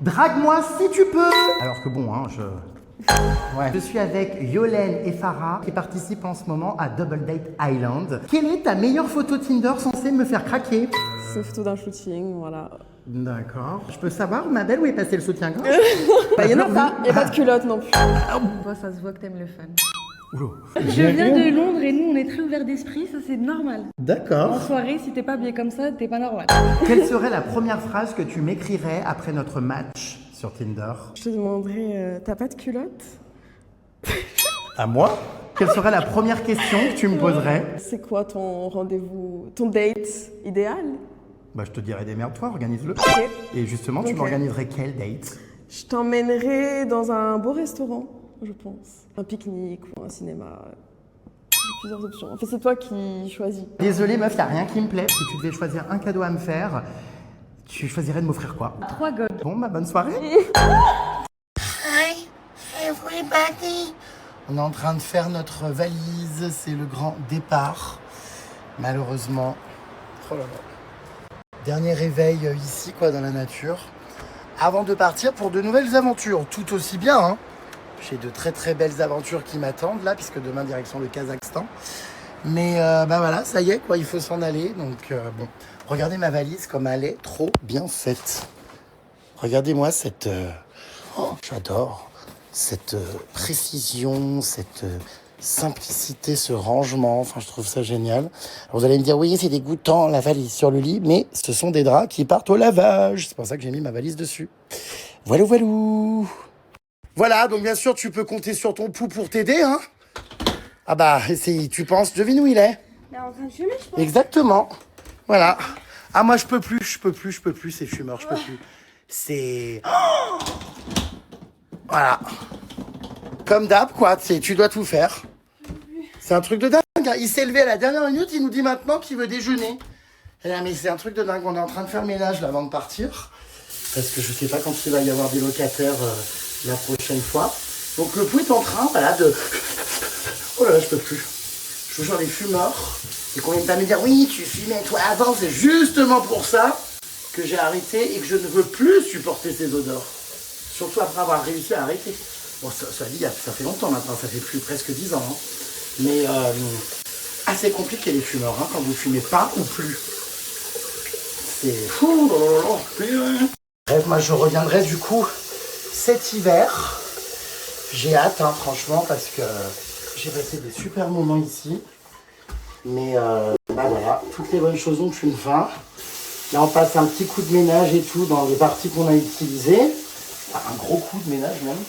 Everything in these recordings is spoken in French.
Drague-moi si tu peux. Alors que bon, Ouais. Je suis avec Yolène et Farah qui participent en ce moment à Double Date Island. Quelle est ta meilleure photo Tinder censée me faire craquer? C'est une photo d'un shooting, voilà. D'accord. Je peux savoir, ma belle, où est passé le soutien-gorge? Bah, y en a pas, y a pas de culotte non plus. Toi, ça se voit que t'aimes le fun. Je viens de Londres et nous, on est très ouverts d'esprit, ça c'est normal. En D'accord. soirée, si t'es pas habillé comme ça, t'es pas normal. Quelle serait la première phrase que tu m'écrirais après notre match sur Tinder? Je te demanderais, t'as pas de culotte? À moi? Quelle serait la première question que tu me poserais? C'est quoi ton rendez-vous, ton date idéal? Bah, je te dirais démerde-toi, organise-le. Ok. Et justement, tu Ok. m'organiserais quel date? Je t'emmènerai dans un beau restaurant, je pense. Un pique-nique ou un cinéma. J'ai plusieurs options. En fait, c'est toi qui choisis. Désolé meuf, y'a rien qui me plaît. Si tu devais choisir un cadeau à me faire, tu choisirais de m'offrir quoi? 3 godes. Bon, bah bonne soirée. Hi, everybody. On est en train de faire notre valise, c'est le grand départ. Malheureusement. Oh là là. Dernier réveil ici, quoi, dans la nature. Avant de partir pour de nouvelles aventures, tout aussi bien, hein. J'ai de très très belles aventures qui m'attendent là, puisque demain direction le Kazakhstan. Mais bah voilà, ça y est, quoi, il faut s'en aller. Donc bon, regardez ma valise comme elle est trop bien faite. Regardez-moi cette... Oh, j'adore cette précision, cette simplicité, ce rangement. Enfin, je trouve ça génial. Alors, vous allez me dire, oui, c'est dégoûtant, la valise sur le lit, mais ce sont des draps qui partent au lavage. C'est pour ça que j'ai mis ma valise dessus. Voilà, voilà. Voilà, donc bien sûr, tu peux compter sur ton pouls pour t'aider, hein. Ah bah, tu penses, devine où il est. Mais en train de fumer, je pense. Exactement. Voilà. Ah, moi, je peux plus, c'est fumeur, je peux plus. C'est... Oh, voilà. Comme d'hab, quoi, tu dois tout faire. C'est un truc de dingue, hein. Il s'est levé à la dernière minute, il nous dit maintenant qu'il veut déjeuner. Eh bien, mais c'est un truc de dingue, on est en train de faire le ménage là, avant de partir. Parce que je sais pas quand il va y avoir des locataires la prochaine fois. Donc le pouls est en train, voilà, de... Oh là là, je peux plus. Je vous jure, les fumeurs, et qu'on vient pas me dire, oui, tu fumais toi avant, c'est justement pour ça que j'ai arrêté et que je ne veux plus supporter ces odeurs. Surtout après avoir réussi à arrêter. Bon, ça dit, ça fait longtemps maintenant, ça fait plus presque 10 ans. Hein. Mais assez compliqué les fumeurs, hein, quand vous fumez pas ou plus. C'est fou. Bref, moi je reviendrai du coup cet hiver. J'ai hâte, hein, franchement, parce que j'ai passé des super moments ici. Mais bah voilà, toutes les bonnes choses ont une fin. Là, on passe un petit coup de ménage et tout dans les parties qu'on a utilisées. Enfin, un gros coup de ménage même.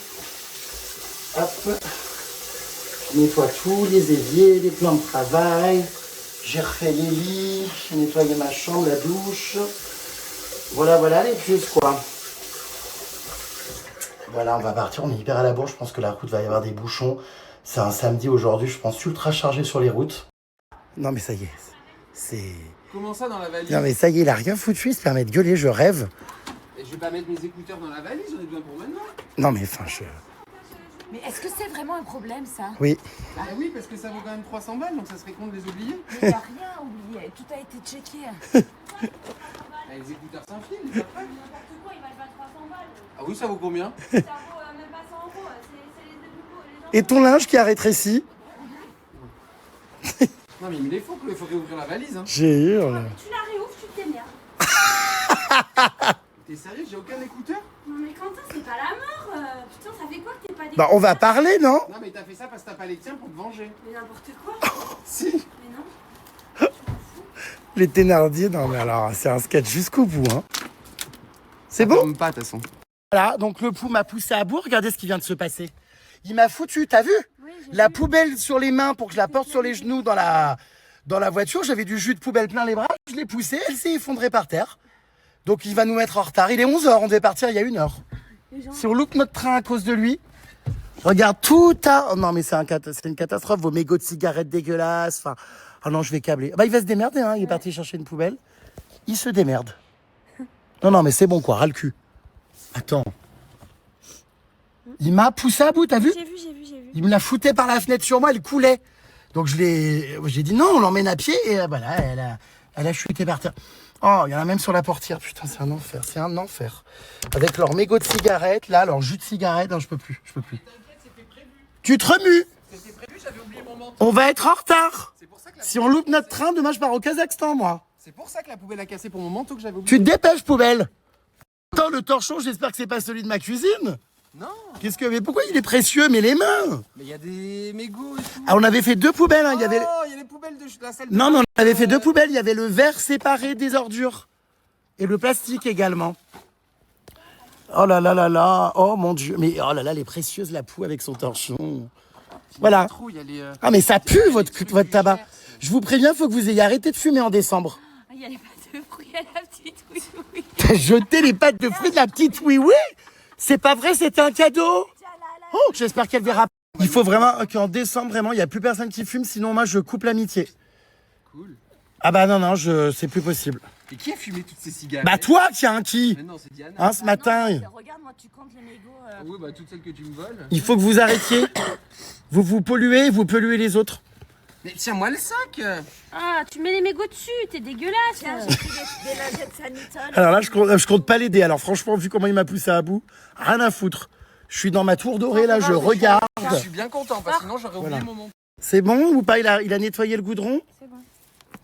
Hop. Je nettoie tous les éviers, les plans de travail. J'ai refait les lits, j'ai nettoyé ma chambre, la douche. Voilà, voilà les puces, quoi. Voilà, on va partir, on est hyper à la bourre. Je pense que la route va y avoir des bouchons. C'est un samedi aujourd'hui, je pense, ultra chargé sur les routes. Non, mais ça y est, c'est... Comment ça dans la valise? Non, mais ça y est, il a rien foutu, il se permet de gueuler, je rêve. Et je vais pas mettre mes écouteurs dans la valise, j'en ai besoin pour maintenant. Non, mais enfin, je... Mais est-ce que c'est vraiment un problème, ça? Oui. Ah oui, parce que ça vaut quand même 300 balles, donc ça serait con de les oublier. Il n'y a rien oublié, tout a été checké. Ah, les écouteurs sans fil, ils savent pas. N'importe quoi, ils valent pas 300 balles. Ah oui, ça vaut combien? Ça vaut même pas 100 euros. C'est les gens. Et ton linge qui a rétréci? Non mais il me les faut, il faut réouvrir la valise. Hein. J'ai hurle. Tu la réouvres, tu te démerdes. T'es sérieux, j'ai aucun écouteur? Non mais Quentin, c'est pas la mort. Putain, ça fait quoi que t'es pas des. Bah, on va parler, non? Non mais t'as fait ça parce que t'as pas les tiens pour te venger. Mais n'importe quoi. Si. Mais non. Les Thénardier, non, mais alors, c'est un sketch jusqu'au bout, hein. C'est bon? Tombe pas, de toute façon. Voilà, donc le pouls m'a poussé à bout. Regardez ce qui vient de se passer. Il m'a foutu, t'as vu? Oui, La poubelle sur les mains pour que je la porte sur les genoux dans la voiture. J'avais du jus de poubelle plein les bras. Je l'ai poussée, elle s'est effondrée par terre. Donc il va nous mettre en retard. Il est 11h, on devait partir il y a 1 heure. Si on loupe notre train à cause de lui, regarde tout à... Oh non mais c'est une catastrophe, vos mégots de cigarettes dégueulasses. Enfin, oh non, je vais câbler. Bah il va se démerder, hein. Il est parti chercher une poubelle. Il se démerde. Non mais c'est bon quoi, ras le cul. Attends. Il m'a poussé à bout, t'as vu? J'ai vu. Il me la foutait par la fenêtre sur moi, elle coulait. Donc j'ai dit non, on l'emmène à pied et voilà, elle a chuté par terre. Oh, il y en a même sur la portière. Putain, c'est un enfer. C'est un enfer. Avec leur mégot de cigarette, là, leur jus de cigarette. Non, je peux plus. Je peux plus. Tu te remues. C'était prévu, j'avais oublié mon manteau. On va être en retard. C'est pour ça que Si on loupe notre train, demain, je pars au Kazakhstan, moi. c'est pour ça que la poubelle a cassé pour mon manteau que j'avais oublié. Tu te dépêches, poubelle. Attends, le torchon, j'espère que c'est pas celui de ma cuisine. Non, Qu'est-ce que... Mais pourquoi il est précieux? Mais les mains. mais il y a des mégots et tout. Ah, on avait fait 2 poubelles, hein. Il y avait... Oh, il y a les poubelles de la salle de Non, mais bain. on avait fait 2 poubelles. Il y avait le verre séparé des ordures. Et le plastique également. Oh là là là là. Oh mon Dieu. Mais oh là là, les précieuses, la poue avec son torchon. Voilà. Trop, il y a les... Ah, mais ça pue, votre tabac. Je vous préviens, faut que vous ayez arrêté de fumer en décembre. Ah, il y a les pâtes de fruits à la petite, oui, oui. T'as jeté les pâtes de fruits de la petite oui-oui? C'est pas vrai, c'était un cadeau. Oh, j'espère qu'elle verra. Il faut vraiment qu'en décembre, vraiment, il n'y a plus personne qui fume, sinon moi, je coupe l'amitié. Cool. Ah bah non, c'est plus possible. Et qui a fumé toutes ces cigarettes? Bah toi, tiens, qui? Mais non, c'est Diana. Hein, ce matin, Regarde, moi, tu comptes les mégots. Oui, bah toutes celles que tu me voles. il faut que vous arrêtiez. Vous polluez les autres. Mais tiens-moi le sac. Ah, tu mets les mégots dessus, t'es dégueulasse. Tiens, j'ai pris des lingettes sanitaires. Alors là, je compte pas l'aider. Alors franchement, vu comment il m'a poussé à bout, rien à foutre. Je suis dans ma tour dorée, là, je regarde. Je suis bien content parce que sinon j'aurais oublié mon manteau. C'est bon ou pas? Il a nettoyé le goudron? C'est bon.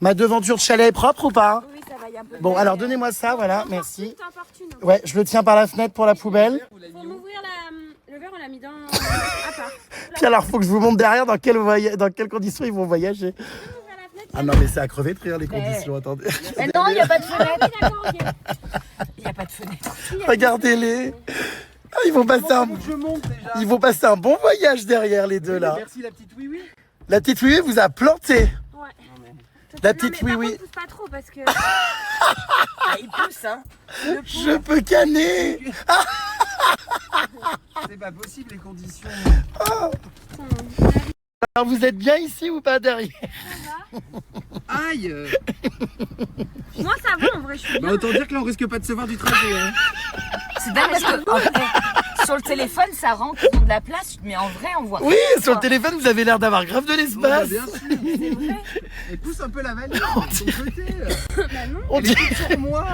Ma devanture de chalet est propre ou pas? Oui, ça va, il y a un peu. Bon, alors donnez-moi ça, voilà, merci. T'importunes. Ouais, je le tiens par la fenêtre pour la poubelle. Faut m'ouvrir le verre, on l'a mis dans à part. Puis alors, faut que je vous montre derrière dans quelles conditions ils vont voyager. Ouvrir la fenêtre. Ah non, mais c'est à crever de rire les conditions, attendez. Mais non, il n'y a pas de Ah fenêtre. oui, d'accord, ok. Il n'y a pas de fenêtre. Regardez-les. Ah, ils vont Je monte déjà. passer un bon voyage derrière les deux là. Merci la petite oui-oui. La petite oui vous a planté. Ouais. La Non, petite mais par oui. contre, pousse pas trop parce que. Ah, il pousse, hein. Je peux canner. C'est pas possible les conditions. Alors vous êtes bien ici ou pas derrière? Aïe. Moi, ça va en vrai, je suis Bah bien. autant dire que là on risque pas de se voir du trajet. Hein. C'est dingue parce que en vrai, sur le téléphone, ça rend qu'ils ont de la place, mais en vrai, on voit. Oui, sur le téléphone vous avez l'air d'avoir grave de Bah, l'espace. bien sûr. Et pousse un peu la valise de ton côté. On dirait, Sur moi.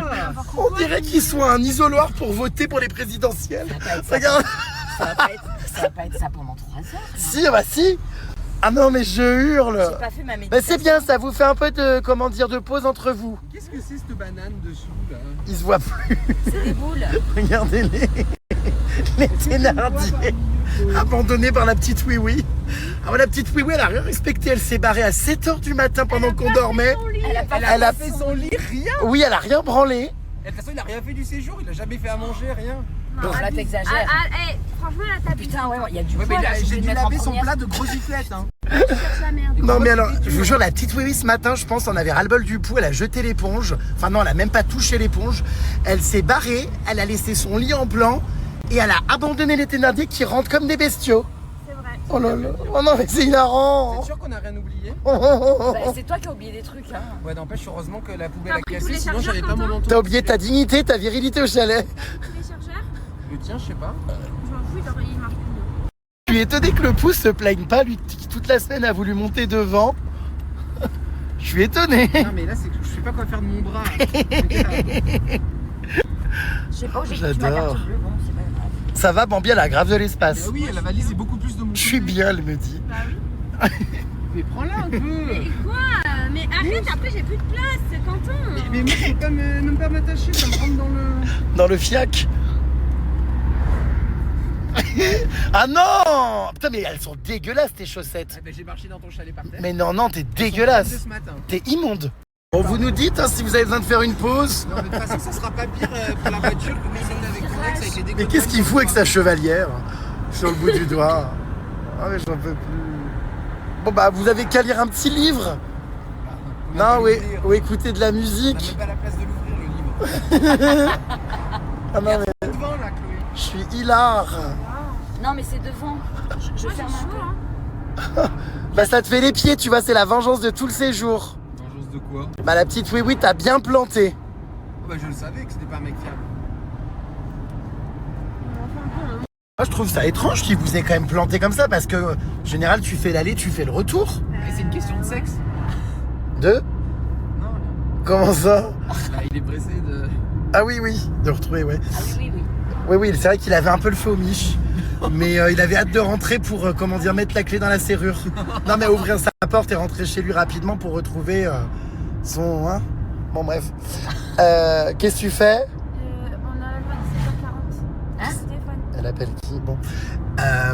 on dirait qu'ils sont un isoloir pour voter pour les présidentielles. Regarde. Ça va pas être ça pendant 3 heures. Si, bah si. Ah non mais je hurle. J'ai pas fait ma Bah méditation. c'est bien, ça vous fait un peu de, comment dire, de pause entre vous. Qu'est-ce que c'est cette banane dessous là? Ils se voient plus. C'est des boules. Regardez-les. Les Thénardier. Abandonnés par la petite oui-oui. Ah ouais, la petite oui-oui, elle a rien respecté. Elle s'est barrée à 7h du matin pendant qu'on dormait. Elle a fait son lit, rien. Oui, elle a rien branlé. Et de toute façon, il a rien fait du séjour, il a jamais fait à manger, rien. Non, là, t'exagères. Franchement, là, t'as Putain, ouais, il y a du Ouais, mais poids, là, je vais j'ai le dû mettre en laver son première. plat de gros giflettes. Hein. la merde. Non mais alors, je vous jure, la petite oui-oui ce matin, je pense, on avait ras-le-bol du pouls. Elle a jeté l'éponge. Enfin non, elle a même pas touché l'éponge. Elle s'est barrée, elle a laissé son lit en plan et elle a abandonné les Thénardier qui rentrent comme des bestiaux. C'est vrai. Oh là là. Oh non mais c'est hilarant. T'es sûr qu'on a rien oublié? Oh, oh, oh, oh. Bah, c'est toi qui as oublié des trucs, hein. Ouais, n'empêche, heureusement que la poubelle T'as a pris tous cassé, les sinon chargeurs, j'avais pas mon Quentin manteau. T'as oublié ta dignité, ta virilité au chalet. Les chargeurs, Le tien, je sais pas. je m'en fous, il marche plus. Je suis étonné que le pouce se plaigne pas, lui qui toute la semaine a voulu monter devant. Je suis étonné. Non, mais là, c'est que je sais pas quoi faire de mon bras. Je sais pas où j'ai J'adore. foutu ma carte bleue, bon, c'est pas grave. Ça va, Bambi, elle a grave de l'espace. Ah oui, la valise est beaucoup plus de mon Je suis bien, elle me dit. Bah oui. Mais prends-la un peu. Mais quoi? Mais arrête, après j'ai plus de place, Quentin. Mais moi, je peux pas même pas m'attacher, ça me rentre dans le... Dans le fiac. Ah non! Putain, mais elles sont dégueulasses tes chaussettes. Ah, bah, j'ai marché dans ton chalet par terre. Mais non, non, t'es De dégueulasse. ce matin. T'es immonde. Bon, vous nous dites hein, si vous avez besoin de faire une pause. Non, mais de toute façon, ça sera pas pire pour la voiture que mes amis avec ton ex avec les Mais découpes. qu'est-ce qu'il fout avec sa chevalière sur le bout du doigt? Ah mais j'en peux plus. Bon bah vous avez qu'à lire un petit livre. Non, ou écouter de la On musique. n'a même pas la place de l'ouvrir, le livre. Ah non mais Devant, là, Chloé. je suis hilar. Non, mais c'est devant. Je ferme un peu. Bah ça te fait les pieds, tu vois, c'est la vengeance de tout le séjour. Vengeance de quoi? Bah la petite oui t'as bien planté. Oh, bah, je le savais que c'était pas un mec fiable. Moi je trouve ça étrange qu'il vous ait quand même planté comme ça parce que en général tu fais l'aller, tu fais le retour. Mais c'est une question de sexe. De Non, Comment ça? Là, il est pressé de... Ah oui, de retrouver, ouais. Ah oui, oui, oui. Oui, c'est vrai qu'il avait un peu le feu au mich. Mais il avait hâte de rentrer pour, mettre la clé dans la serrure. Non, mais ouvrir sa porte et rentrer chez lui rapidement pour retrouver son... Hein, bon, bref. Qu'est-ce que tu fais? On a le 17h40. Hein? Stéphane. Elle appelle qui? Bon.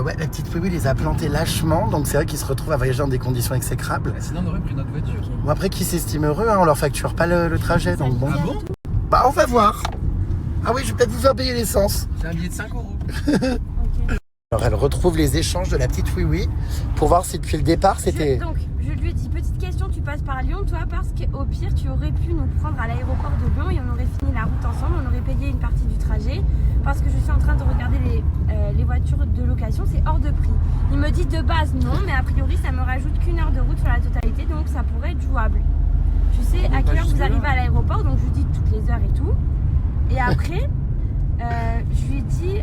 Ouais, la petite Wiwi les a plantés lâchement. Donc c'est vrai qu'ils se retrouvent à voyager dans des conditions exécrables. Sinon, on aurait pris notre voiture. Bon, après, qui s'estiment heureux, hein, on leur facture pas le trajet. Donc bon. Ah bon? Bah, on va voir. Ah oui, je vais peut-être vous faire payer l'essence. C'est un billet de 5 €. Alors, elle retrouve les échanges de la petite Wiwi pour voir si depuis le départ, c'était... Donc, je lui ai dit, petite question, tu passes par Lyon, toi, parce qu'au pire, tu aurais pu nous prendre à l'aéroport de Lyon et on aurait fini la route ensemble, on aurait payé une partie du trajet, parce que je suis en train de regarder les voitures de location, c'est hors de prix. Il me dit de base non, mais a priori, ça me rajoute qu'une heure de route sur la totalité, donc ça pourrait être jouable. Tu sais à quelle heure vous arrivez à l'aéroport, donc je lui dis toutes les heures et tout. Et après, je lui dis,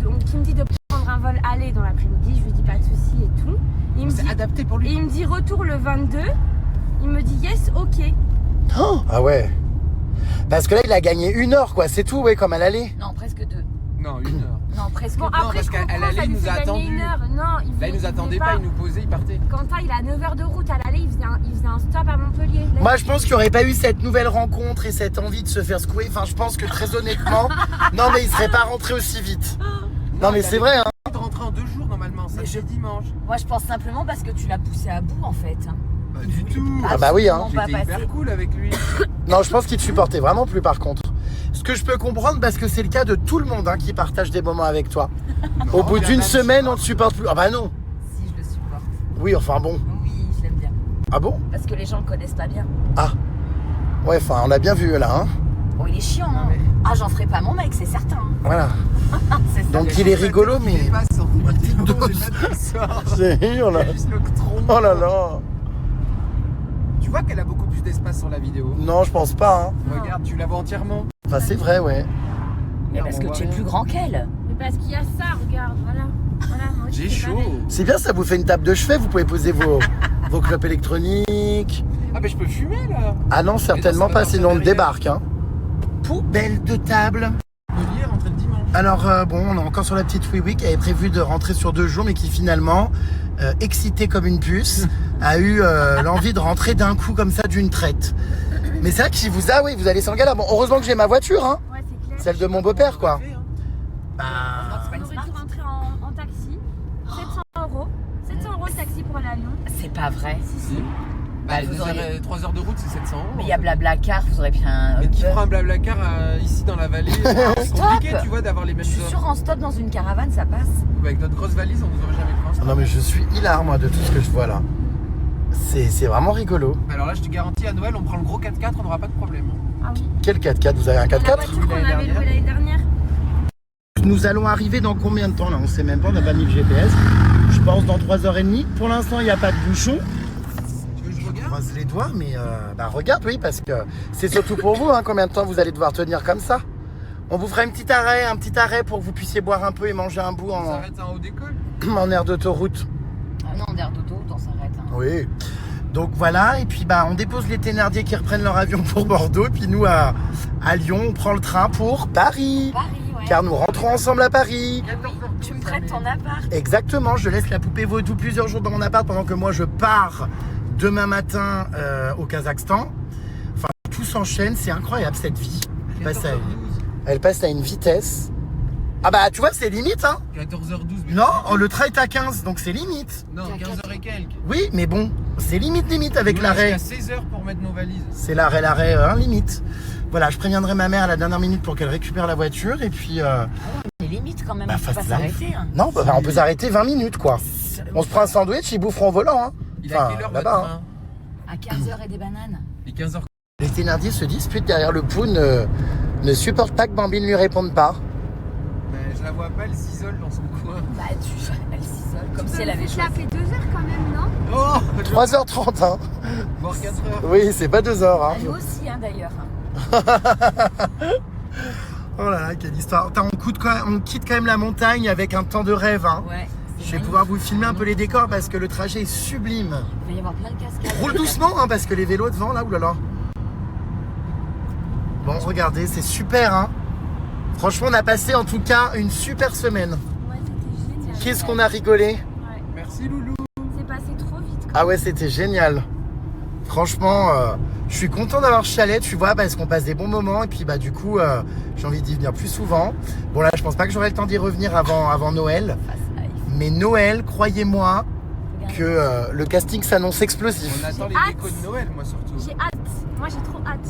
donc il me dit de prendre un vol aller dans l'après-midi, je lui dis pas de souci et tout. Il me dit, adapté pour et il me dit retour le 22, il me dit yes, ok. Oh, ah ouais. Parce que là, il a gagné 1 heure, quoi. C'est tout, ouais, comme à l'aller. Non, presque 2. Non, 1 heure. Non, presque Bon, 2. après, parce je qu'à comprends, l'aller, ça il lui nous fait a gagner attendu. 1 heure. Non, Là, il nous attendait pas, il nous posait, il partait. Quentin, il a 9 heures de route à l'aller, il faisait un stop à Montpellier. Là, Moi, je pense qu'il n'y aurait pas eu cette nouvelle rencontre et cette envie de se faire secouer. Enfin, je pense que très honnêtement, non, mais il serait pas rentré aussi vite. Non, mais c'est vrai, hein. Il de rentrer en 2 jours normalement, ça c'est dimanche. Moi, je pense simplement parce que tu l'as poussé à bout, en fait. Pas du tout. Ah bah oui, hein. Absolument pas J'étais hyper passer. cool avec lui. Non, je pense qu'il te supportait vraiment plus, par contre. Ce que je peux comprendre, parce que c'est le cas de tout le monde hein, qui partage des moments avec toi. Au bout d'une semaine, on te supporte plus. Ah bah non. Si, je le supporte. Oui, enfin bon. Oui, je l'aime bien. Ah bon? Parce que les gens le connaissent pas bien. Ah. Ouais, enfin, on a bien vu là, hein. Bon, il est chiant, hein. mais- Ah, j'en ferai pas mon mec, c'est certain. Voilà. C'est ça. Donc il est rigolo, mais... Il passe sur dose. C'est C'est on a... juste le tronc. Oh là là. Tu vois qu'elle a beaucoup plus d'espace sur la vidéo. Non, je pense pas, hein. Regarde, tu la vois entièrement. Enfin, c'est vrai, ouais. Mais parce que tu es plus grand qu'elle. Mais parce qu'il y a ça, regarde, voilà. Voilà, moi aussi, J'ai c'est chaud. pareil. C'est bien, ça vous fait une table de chevet, vous pouvez poser vos clopes électroniques. Ah mais je peux fumer là. Ah non, certainement Mais non, ça pas, va sinon on sortir débarque, hein. Poubelle de table. Le lit rentrer le dimanche. Alors, bon, on est encore sur la petite Wiwi qui avait prévu de rentrer sur 2 jours, mais qui finalement, excitée comme une puce, a eu l'envie de rentrer d'un coup comme ça d'une traite. Mais c'est vrai que si vous... Ah oui, vous allez s'en galer. Bon, heureusement que j'ai ma voiture, hein. Ouais, c'est clair. Celle de mon beau-père, quoi. C'est pas On une aurait smart. dû rentrer en taxi. 700 €. 700 € le taxi pour aller à Lyon. C'est pas vrai. Si. Bah, Bah, vous auriez- 3 heures de route, c'est 700 €. Mais il y a Blablacar, vous aurez pris un Mais qui Uber. prend un blablacar ici dans la vallée? C'est Stop. compliqué, tu vois, d'avoir les mêmes Je suis heures. sûre en stop dans une caravane, ça passe. Avec notre grosse valise, on nous aurait jamais pris un Ah stop. non, mais je suis hilar, moi, de tout ce que je vois là. C'est vraiment rigolo. Alors là, je te garantis, à Noël, on prend le gros 4x4, on n'aura pas de problème. Ah oui. Quel 4x4? Vous avez un La 4x4? voiture qu'on l'année avait louée dernière. l'année dernière. Nous allons arriver dans combien de temps là? On sait même pas, on n'a pas mis le GPS. Je pense dans 3h30. Pour l'instant, il n'y a pas de bouchon. Tu veux que je Je regarde? croise les doigts, mais bah regarde, oui, parce que c'est surtout pour vous, hein, combien de temps vous allez devoir tenir comme ça. On vous fera un petit arrêt pour que vous puissiez boire un peu et manger un bout On en, s'arrête en haut d'école. en air d'autoroute. Ah non, d'air d'autoroute, on s'arrête. Hein. Oui. Donc voilà, et puis bah on dépose les Thénardier qui reprennent leur avion pour Bordeaux, et puis nous à Lyon, on prend le train pour Paris. Paris, ouais. Car nous rentrons ensemble à Paris. Tu me prêtes ton appart. Exactement, je laisse la poupée vaudou plusieurs jours dans mon appart pendant que moi je pars demain matin au Kazakhstan. Enfin, tout s'enchaîne, c'est incroyable cette vie. Elle passe à une vitesse. Ah bah tu vois, c'est limite, hein. 14h12. mais Non, le train est à 15, donc c'est limite. Non, 15h et quelques. Oui, mais bon, c'est limite avec Nous, l'arrêt. Il y a 16h pour mettre nos valises. C'est l'arrêt, limite. Voilà, je préviendrai ma mère à la dernière minute pour qu'elle récupère la voiture et puis... C'est limite quand même, Bah, on peut pas fast life. s'arrêter. Hein. Non, bah, on peut s'arrêter 20 minutes, quoi. On se prend un sandwich, ils boufferont au volant, hein. Il a quelle heure votre là-bas, hein. train? À 15h et des bananes. Il est 15h. Les Thénardier se disputent derrière le pot, ne supportent pas que Bambine lui réponde pas. Je la vois pas, elle s'isole dans son coin. Bah, elle s'isole comme si elle avait Ça choisi. fait 2 heures quand même, non? Oh 3h30, hein. Voire 4h. Oui, c'est pas 2 heures, hein. Elle aussi, hein, d'ailleurs. Oh là là, quelle histoire. Attends, on quitte quand même la montagne avec un temps de rêve, hein. Ouais. Je vais pouvoir vous filmer un peu les décors parce que le trajet est sublime. Il va y avoir plein de cascades. Roule doucement, hein, parce que les vélos devant, là, oulala. Bon, regardez, c'est super, hein. Franchement, on a passé en tout cas une super semaine. Ouais, c'était génial. Qu'est-ce qu'on a rigolé. Ouais. Merci Loulou. C'est passé trop vite. Quoi. Ah ouais, c'était génial. Franchement, je suis content d'avoir Chalet, tu vois, parce qu'on passe des bons moments. Et puis, bah, du coup, j'ai envie d'y venir plus souvent. Bon, là, je pense pas que j'aurai le temps d'y revenir avant Noël. Mais Noël, croyez-moi, que le casting s'annonce explosif. On attend les décos de Noël, moi surtout. J'ai hâte. Moi, j'ai trop hâte.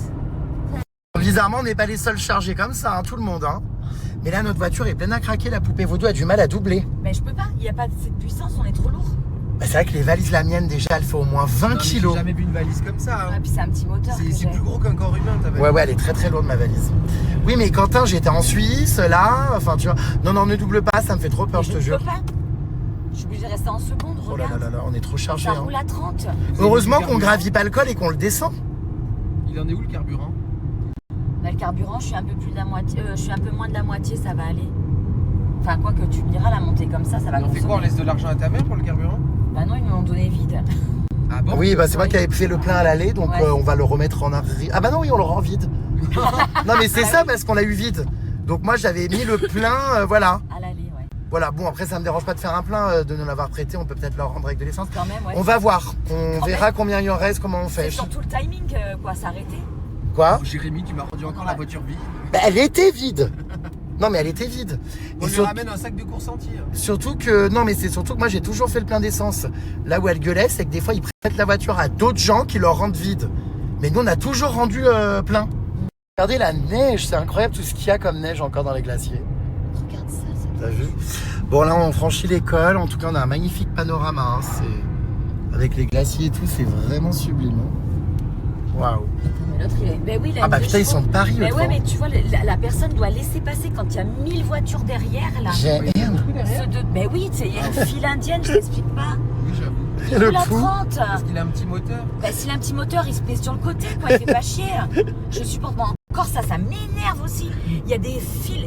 Bizarrement, on n'est pas les seuls chargés comme ça, hein, tout le monde. Hein. Mais là, notre voiture est pleine à craquer. La poupée vaudou a du mal à doubler. Mais je peux pas, il n'y a pas cette puissance, on est trop lourd. Bah, c'est vrai que les valises, la mienne, déjà, elle fait au moins 20 kilos. J'ai jamais vu une valise comme ça. Ah, Hein. puis c'est un petit moteur. que C'est j'ai. plus gros qu'un corps humain, ta valise. Ouais, elle est très très lourde, ma valise. Oui, mais Quentin, j'étais en Suisse, là. Enfin, tu vois. Non, ne double pas, ça me fait trop peur, je te jure. peux pas. Je suis obligée de rester en seconde, Oh là regarde. là là, on est trop chargé. Ça Hein. roule à 30. Heureusement qu'on gravit pas le col et qu'on le descend. Il en est où le carburant? Bah, le carburant, je suis un peu plus de la moitié, je suis un peu moins de la moitié, ça va aller. Enfin, quoi que tu me diras, la montée comme ça va On fait consommer. quoi? On laisse de l'argent à ta mère pour le carburant? Bah non, ils m'ont donné vide. Ah bon? Oui, bah c'est moi qui avais fait le plein à l'aller, donc Ouais. on va le remettre en arrière. Ah bah non, oui, on le rend vide. Non, mais c'est ça parce qu'on l'a eu vide. Donc moi, j'avais mis le plein, voilà. À l'aller, ouais. Voilà, bon, après, ça me dérange pas de faire un plein, de nous l'avoir prêté. On peut peut-être leur rendre avec de l'essence. Quand même, ouais. On va voir. On Quand verra même. combien il en reste, comment on fait. C'est surtout le timing, quoi, s'arrêter. Quoi? Oh, Jérémy, tu m'as rendu encore la voiture vide. Bah, elle était vide. Non, mais elle était vide. On Et lui sur- ramène un sac de course entier. Surtout que, non, mais c'est surtout que moi, j'ai toujours fait le plein d'essence. Là où elle gueulait, c'est que des fois, ils prêtent la voiture à d'autres gens qui leur rendent vide. Mais nous, on a toujours rendu plein. Regardez la neige, c'est incroyable tout ce qu'il y a comme neige encore dans les glaciers. Regarde ça, c'est T'as vu? Bon, là, on franchit l'école. En tout cas, on a un magnifique panorama. Hein. C'est... Avec les glaciers et tout, c'est vraiment sublime. Hein. Waouh. Mais l'autre, il est. Ben oui, il a Ah bah une putain, ils chevaux. sont de Paris, Mais eux, ouais, devant. mais tu vois, la personne doit laisser passer quand il y a 1000 voitures derrière, là. GR. Mais oui, tu sais, il y a une file indienne, je t'explique pas. Oui, j'avoue. Il Le roule à fou. 30. Parce qu'il a un petit moteur. Bah, s'il a un petit moteur, il se met sur le côté, quoi. Il fait pas chier. Je supporte. Bon, encore ça m'énerve aussi. Il y a des fils,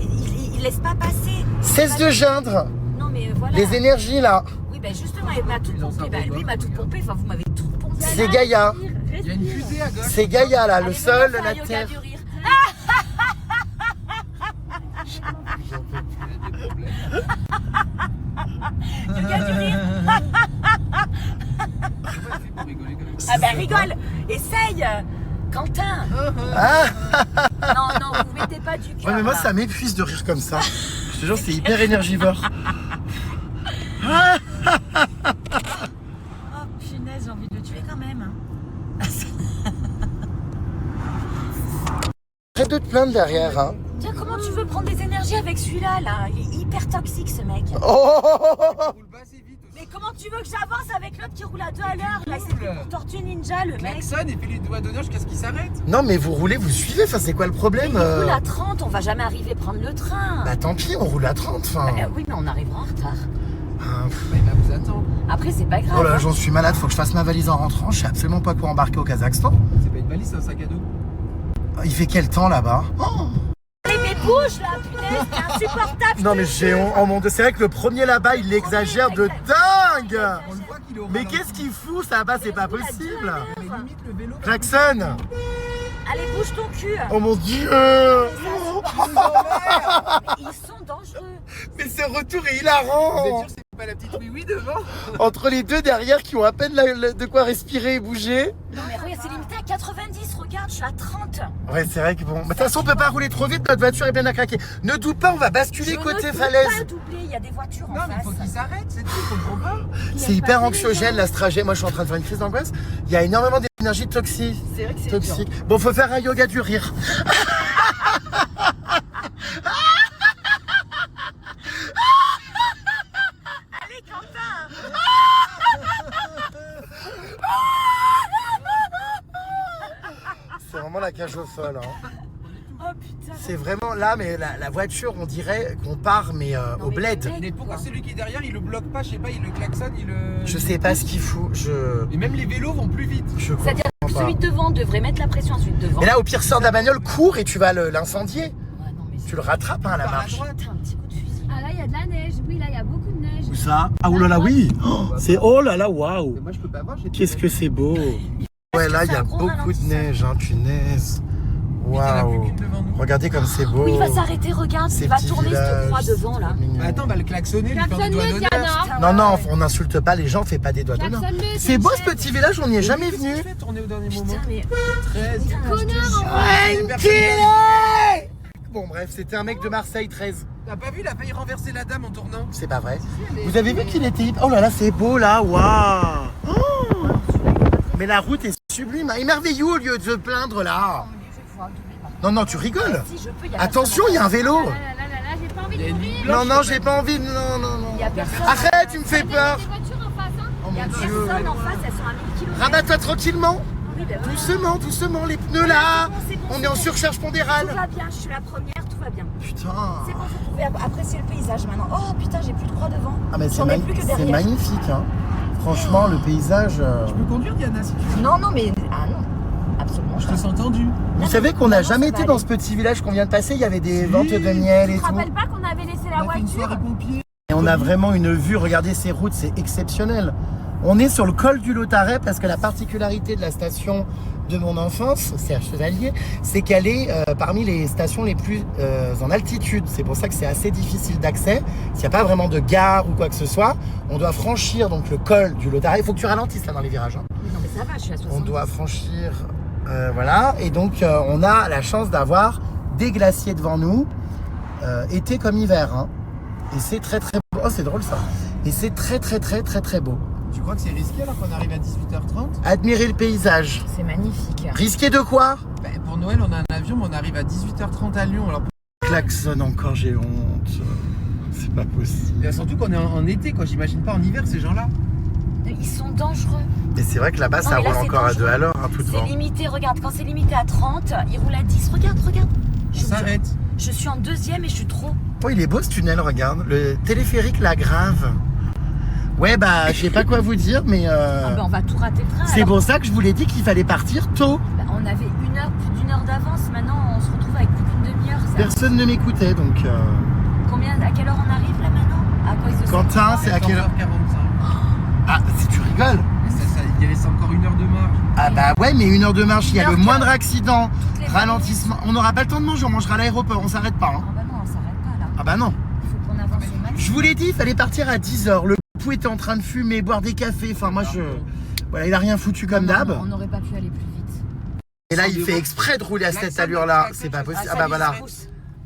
il laisse pas passer. Cesse de geindre. Non, mais voilà. Les énergies, là. Oui, bah justement, il m'a tout Ils ont pompé. ça Bah, pour lui, il m'a tout pompé. Enfin, vous m'avez tout pompé. C'est Gaïa. Il y a une fusée à gauche. C'est Gaïa, là, le Allez, sol, venez, on fait un la yoga terre. du rire. Des problèmes. Yoga du rire. Comment elle fait pour rigoler comme ça? Ah bah rigole. Essaye. Quentin. Ah Non, vous mettez pas du cœur. Ouais, mais moi, là. ça m'épuise de rire comme ça. Je te jure, c'est hyper énergivore. Oh punaise, j'ai envie de le tuer quand même. Arrête de te plaindre derrière, hein. Tiens, comment tu veux prendre des énergies avec celui-là, là? Il est hyper toxique, ce mec. Oh Il roule pas assez vite aussi. Mais comment tu veux que j'avance avec l'autre qui roule à 2 à l'heure? Là, c'est fait pour Tortue Ninja, le mec. Klaxon et fait les doigts d'honneur jusqu'à ce qu'il s'arrête. Non, mais vous roulez, vous suivez, enfin, c'est quoi le Mais problème il roule à 30, on va jamais arriver à prendre le train. Bah tant pis, on roule à 30, enfin. Oui, mais on arrivera en retard. Ah, pff. Bah, il va vous attendre. Après, c'est pas grave. Oh là, hein. j'en suis malade, faut que je fasse ma valise en rentrant. Je sais absolument pas quoi embarquer au Kazakhstan. C'est pas une valise, c'est un sac à dos. Il fait quel temps là-bas? Oh Allez, mais bouge là, punaise, c'est insupportable. non, mais j'ai honte. Oh mon dieu, c'est vrai que le premier là-bas, il l'exagère de dingue. On le voit qu'il est au Mais ralenti. qu'est-ce qu'il fout ça là-bas? C'est pas possible. Mais limite le vélo. Klaxon. Allez, bouge ton cul. Oh mon dieu. Mais ils sont dangereux. Mais ce retour est Vous êtes hilarant. sûr que c'est pas la petite oui devant? Entre les deux derrière qui ont à peine de quoi respirer et bouger. Non, mais regarde, c'est limité à 90. Regarde, je suis à 30. Ouais, c'est vrai que bon. De toute façon, on peut pas rouler trop vite, notre voiture est bien à craquer. Ne doute pas, on va basculer Je côté ne peux falaise. pas doubler, il y a des voitures Non, en mais il faut face. qu'il s'arrête, c'est tout, il comprend pas. C'est hyper anxiogène là ce trajet. Moi, je suis en train de faire une crise d'angoisse. Il y a énormément d'énergie toxique. C'est vrai que c'est dur. Toxique. Bon, faut faire un yoga du rire. Allez, Quentin. C'est vraiment la cage au sol. Hein. Oh putain. C'est vraiment là, mais la voiture, on dirait qu'on part, mais au mais bled. le mec, Mais pourquoi celui qui est derrière, il le bloque pas, je sais pas, il le klaxonne, il le... Je sais pas ce qu'il fout. Et même les vélos vont plus vite. Je comprends C'est-à-dire que pas. celui de devant devrait mettre la pression à celui de devant. Mais là, au pire, sors de la bagnole, cours et tu vas l'incendier. Ouais, non, mais Tu le rattrapes hein, à la Par à marche. droite. Putain, un petit coup de fusil. Ah là, il y a de la neige. Oui, là, il y a beaucoup de neige. Où ça? Ah, oh là là, oui. Oh, c'est oh là là, waouh. Mais moi je peux pas voir, j'ai Qu'est-ce que c'est beau. Ouais, là, il y a un gros beaucoup de ralentissage. neige, hein, punaise. Il y en a plus Waouh. qu'une devant nous. Regardez comme c'est beau. Oui, il va s'arrêter, regarde, Ces il va petits tourner cette villages, croix devant là. c'est mignon. Bah attends, on va le klaxonner, lui faire du doigt Klaxonne-le, d'honneur. Diana. Non, non, on n'insulte pas les gens, on fait pas des doigts d'honneur. Klaxonne-le, C'est beau cette ce petit village, on n'y est jamais Qu'est-ce venu. qu'il fait tourner au dernier moment Putain, mais 13. Tranquille. Bon bref, c'était un mec de Marseille 13. T'as pas vu, il a failli renverser la dame en tournant. C'est pas vrai. Vous avez vu qu'il était... Oh là là, c'est beau là, waouh. Oh. Mais la route est sublime, émerveilleux au lieu de se plaindre là. Non, non, tu rigoles. si je peux, y a Attention, il y a un vélo. Là, j'ai pas envie de mourir. Non, non, j'ai pas envie. Non, non, non. Il y a personne. Arrête, tu me fais Il y peur. a des voitures en face, hein. Oh Il y a mon Dieu. personne en face, elles sont à 1000 km. Rabatte-toi tranquillement. Oui, bah oui. Doucement, doucement, les pneus là. C'est bon, On est en surcharge Tout pondérale. va bien, je suis la première, tout va bien. Putain. C'est bon, vous pouvez apprécier le paysage maintenant. Oh putain, j'ai plus de croix devant. Ah mais c'est J'en ai plus que c'est derrière. magnifique. Hein. Franchement, le paysage... Je peux conduire, Diana, si tu veux. Non, non, mais. Ah non, absolument Je pas. te sens tendu. Vous Non, savez mais qu'on n'a vraiment, jamais ça été va dans aller. ce petit village qu'on vient de passer. Il y avait des ventes de miel et Tu te tout. rappelles pas qu'on avait laissé la On a fait une voiture soirée pompier. Et on a vraiment une vue. Regardez ces routes, c'est exceptionnel. On est sur le col du Lautaret parce que la particularité de la station de mon enfance, c'est à Chevalier, c'est qu'elle est parmi les stations les plus en altitude. C'est pour ça que c'est assez difficile d'accès. S'il n'y a pas vraiment de gare ou quoi que ce soit, on doit franchir donc le col du Lautaret. Il faut que tu ralentisses là dans les virages. Hein. Oui, non, mais ça va, je suis à 60. On doit franchir, voilà. Et donc on a la chance d'avoir des glaciers devant nous, été comme hiver. Hein. Et c'est très très beau. Oh, c'est drôle ça. Et c'est très très très très très beau. Tu crois que c'est risqué alors qu'on arrive à 18h30? Admirer le paysage. C'est magnifique. Risqué de quoi? Bah, pour Noël, on a un avion, mais on arrive à 18h30 à Lyon. Alors, Klaxonne encore, j'ai honte. C'est pas possible. et surtout qu'on est en été, quoi. J'imagine pas en hiver ces gens-là. Ils sont dangereux. Et c'est vrai que là-bas, Non, ça mais là, roule c'est encore à dangereux. 2 à l'heure, hein, tout C'est devant. limité, regarde, quand c'est limité à 30, il roule à 10. Regarde, regarde. On Je vous jure. s'arrête. Je suis en deuxième et je suis trop. Oh, il est beau ce tunnel, regarde. Le téléphérique La Grave. Ouais, bah, je sais pas quoi vous dire, mais Ah ben, on va tout rater le train. c'est alors. pour ça que je vous l'ai dit qu'il fallait partir tôt. Bah, on avait plus d'une heure d'avance. Maintenant, on se retrouve avec plus d'une demi-heure. Ça- Personne ne m'écoutait, donc... À quelle heure on arrive là maintenant? À cause de Quentin, c'est à quelle heure? 14h45. Ah, si tu rigoles. Et il reste encore 1 heure de marche. Ah bah ouais, mais 1 heure de marche, il y a le 1h15. moindre accident, Toutes les ralentissement. On n'aura pas le temps de manger, on mangera à l'aéroport, on s'arrête pas. Hein. Ah bah non, on s'arrête pas là. Ah bah non. Il faut qu'on avance au max. Je vous l'ai dit, il fallait partir à 10h. Le pou était en train de fumer, boire des cafés. Enfin, moi, voilà, il a rien foutu comme Non, d'hab. On n'aurait pas pu aller plus vite. Et là, il fait exprès de rouler à cette allure-là. C'est pas possible. Ah bah voilà.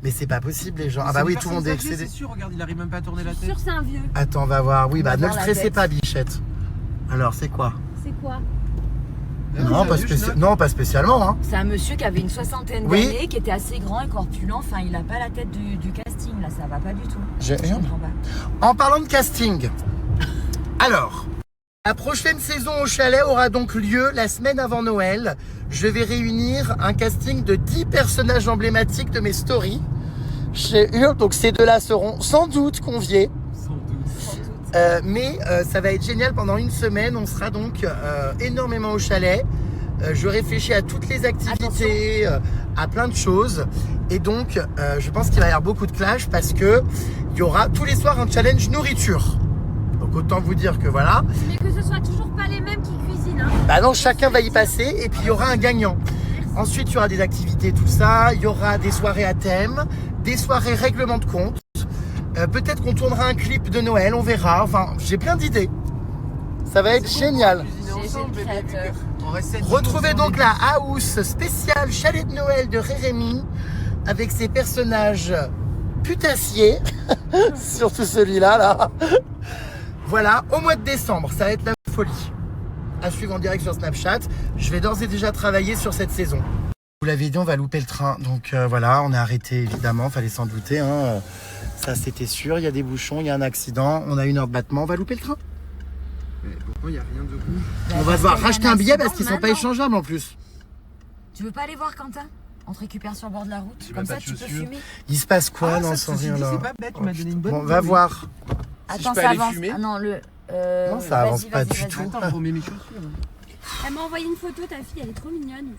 Mais c'est pas possible, les gens. Ah bah oui, tout le monde est excédé. C'est sûr, regarde, il arrive même pas à tourner la Je suis tête. sûre, c'est un vieux. Attends, on va voir. Oui, On bah va ne le voir la stressez tête. pas, bichette. Alors, c'est quoi? C'est quoi? Non, pas spécialement. Hein. C'est un monsieur qui avait une soixantaine Oui. d'années, qui était assez grand et corpulent. Enfin, il a pas la tête du casting là, ça va pas du tout. J'ai Je rien. comprends pas. En parlant de casting, alors, la prochaine saison au chalet aura donc lieu la semaine avant Noël. Je vais réunir un casting de 10 personnages emblématiques de mes stories chez Hurle. Donc ces deux-là seront sans doute conviés. Sans doute. Mais ça va être génial pendant une semaine. On sera donc énormément au chalet. Je réfléchis à toutes les activités, à plein de choses. Et donc, je pense qu'il va y avoir beaucoup de clash parce que il y aura tous les soirs un challenge nourriture. Donc autant vous dire que voilà. Mais que ce soit toujours pas les mêmes qui cuisinent. Hein. Bah non, chacun va y passer et puis il y aura un gagnant. Ensuite, il y aura des activités, tout ça. Il y aura des soirées à thème, des soirées règlement de compte. Peut-être qu'on tournera un clip de Noël, on verra. Enfin, j'ai plein d'idées. Ça va être génial. Retrouvez donc la house spéciale chalet de Noël de Rérémy avec ses personnages putassiers, surtout celui-là là. Voilà, au mois de décembre, ça va être la folie. À suivre en direct sur Snapchat. Je vais d'ores et déjà travailler sur cette saison. Vous l'avez dit, on va louper le train. Donc voilà, on est arrêté évidemment, fallait s'en douter. Hein. Ça c'était sûr, il y a des bouchons, il y a un accident, on a 1 heure de battement, on va louper le train. Mais pourquoi il n'y a rien de rouge? On va devoir racheter un billet parce qu'ils sont pas maintenant. échangeables en plus. Tu veux pas aller voir Quentin? On te récupère sur le bord de la route. J'ai Comme même ça, pas de tu peux chaussures. fumer. Il se passe quoi dans ça, sans ceci rien dit, là? c'est pas bête, tu m'as donné une bonne Bon, idée. va voir. Si je Attends, peux ça aller avance. fumer. Ah non, Non, ça avance pas du tout. Attends, je remets mes chaussures. Elle m'a envoyé une photo, ta fille, elle est trop mignonne.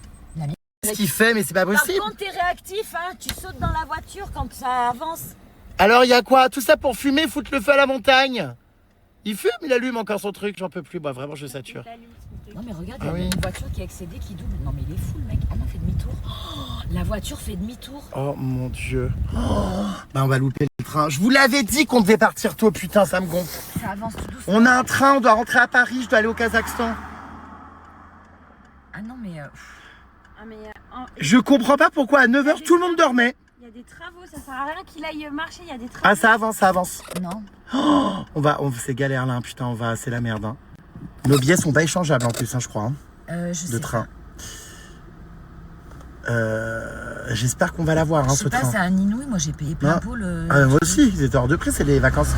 Qu'est-ce qu'il fait? Mais c'est pas Par possible. contre, t'es réactif, hein. Tu sautes dans la voiture quand ça avance. Alors il y a quoi? Tout ça pour fumer, foutre le feu à la montagne? Il fume, il allume encore son truc, j'en peux plus. Bah vraiment, je sature. Non, mais regarde, il Ah y a oui. une voiture qui est excédée, qui double. Non, mais il est fou, le mec. Ah non, fait demi-tour. Oh, La voiture fait demi-tour. Oh mon Dieu. Bah on va louper le train. Je vous l'avais dit qu'on devait partir tôt, putain, ça me gonfle. Ça avance tout doucement. On a un train, on doit rentrer à Paris, je dois aller au Kazakhstan. Ah non, mais... Ah, mais, Je comprends pas pourquoi à 9h tout le monde dormait. il y a des travaux, ça sert à rien qu'il aille marcher, il y a des travaux. Ah ça avance, ça avance. Non. C'est galère là, putain, c'est la merde. Hein. Nos billets sont pas échangeables en plus, hein, je crois, hein, Je sais de train. J'espère qu'on va l'avoir, hein, Je ce sais pas, train. c'est un inouï, moi j'ai payé plein pot le... Moi aussi, ils étaient hors de prix, c'est les vacances.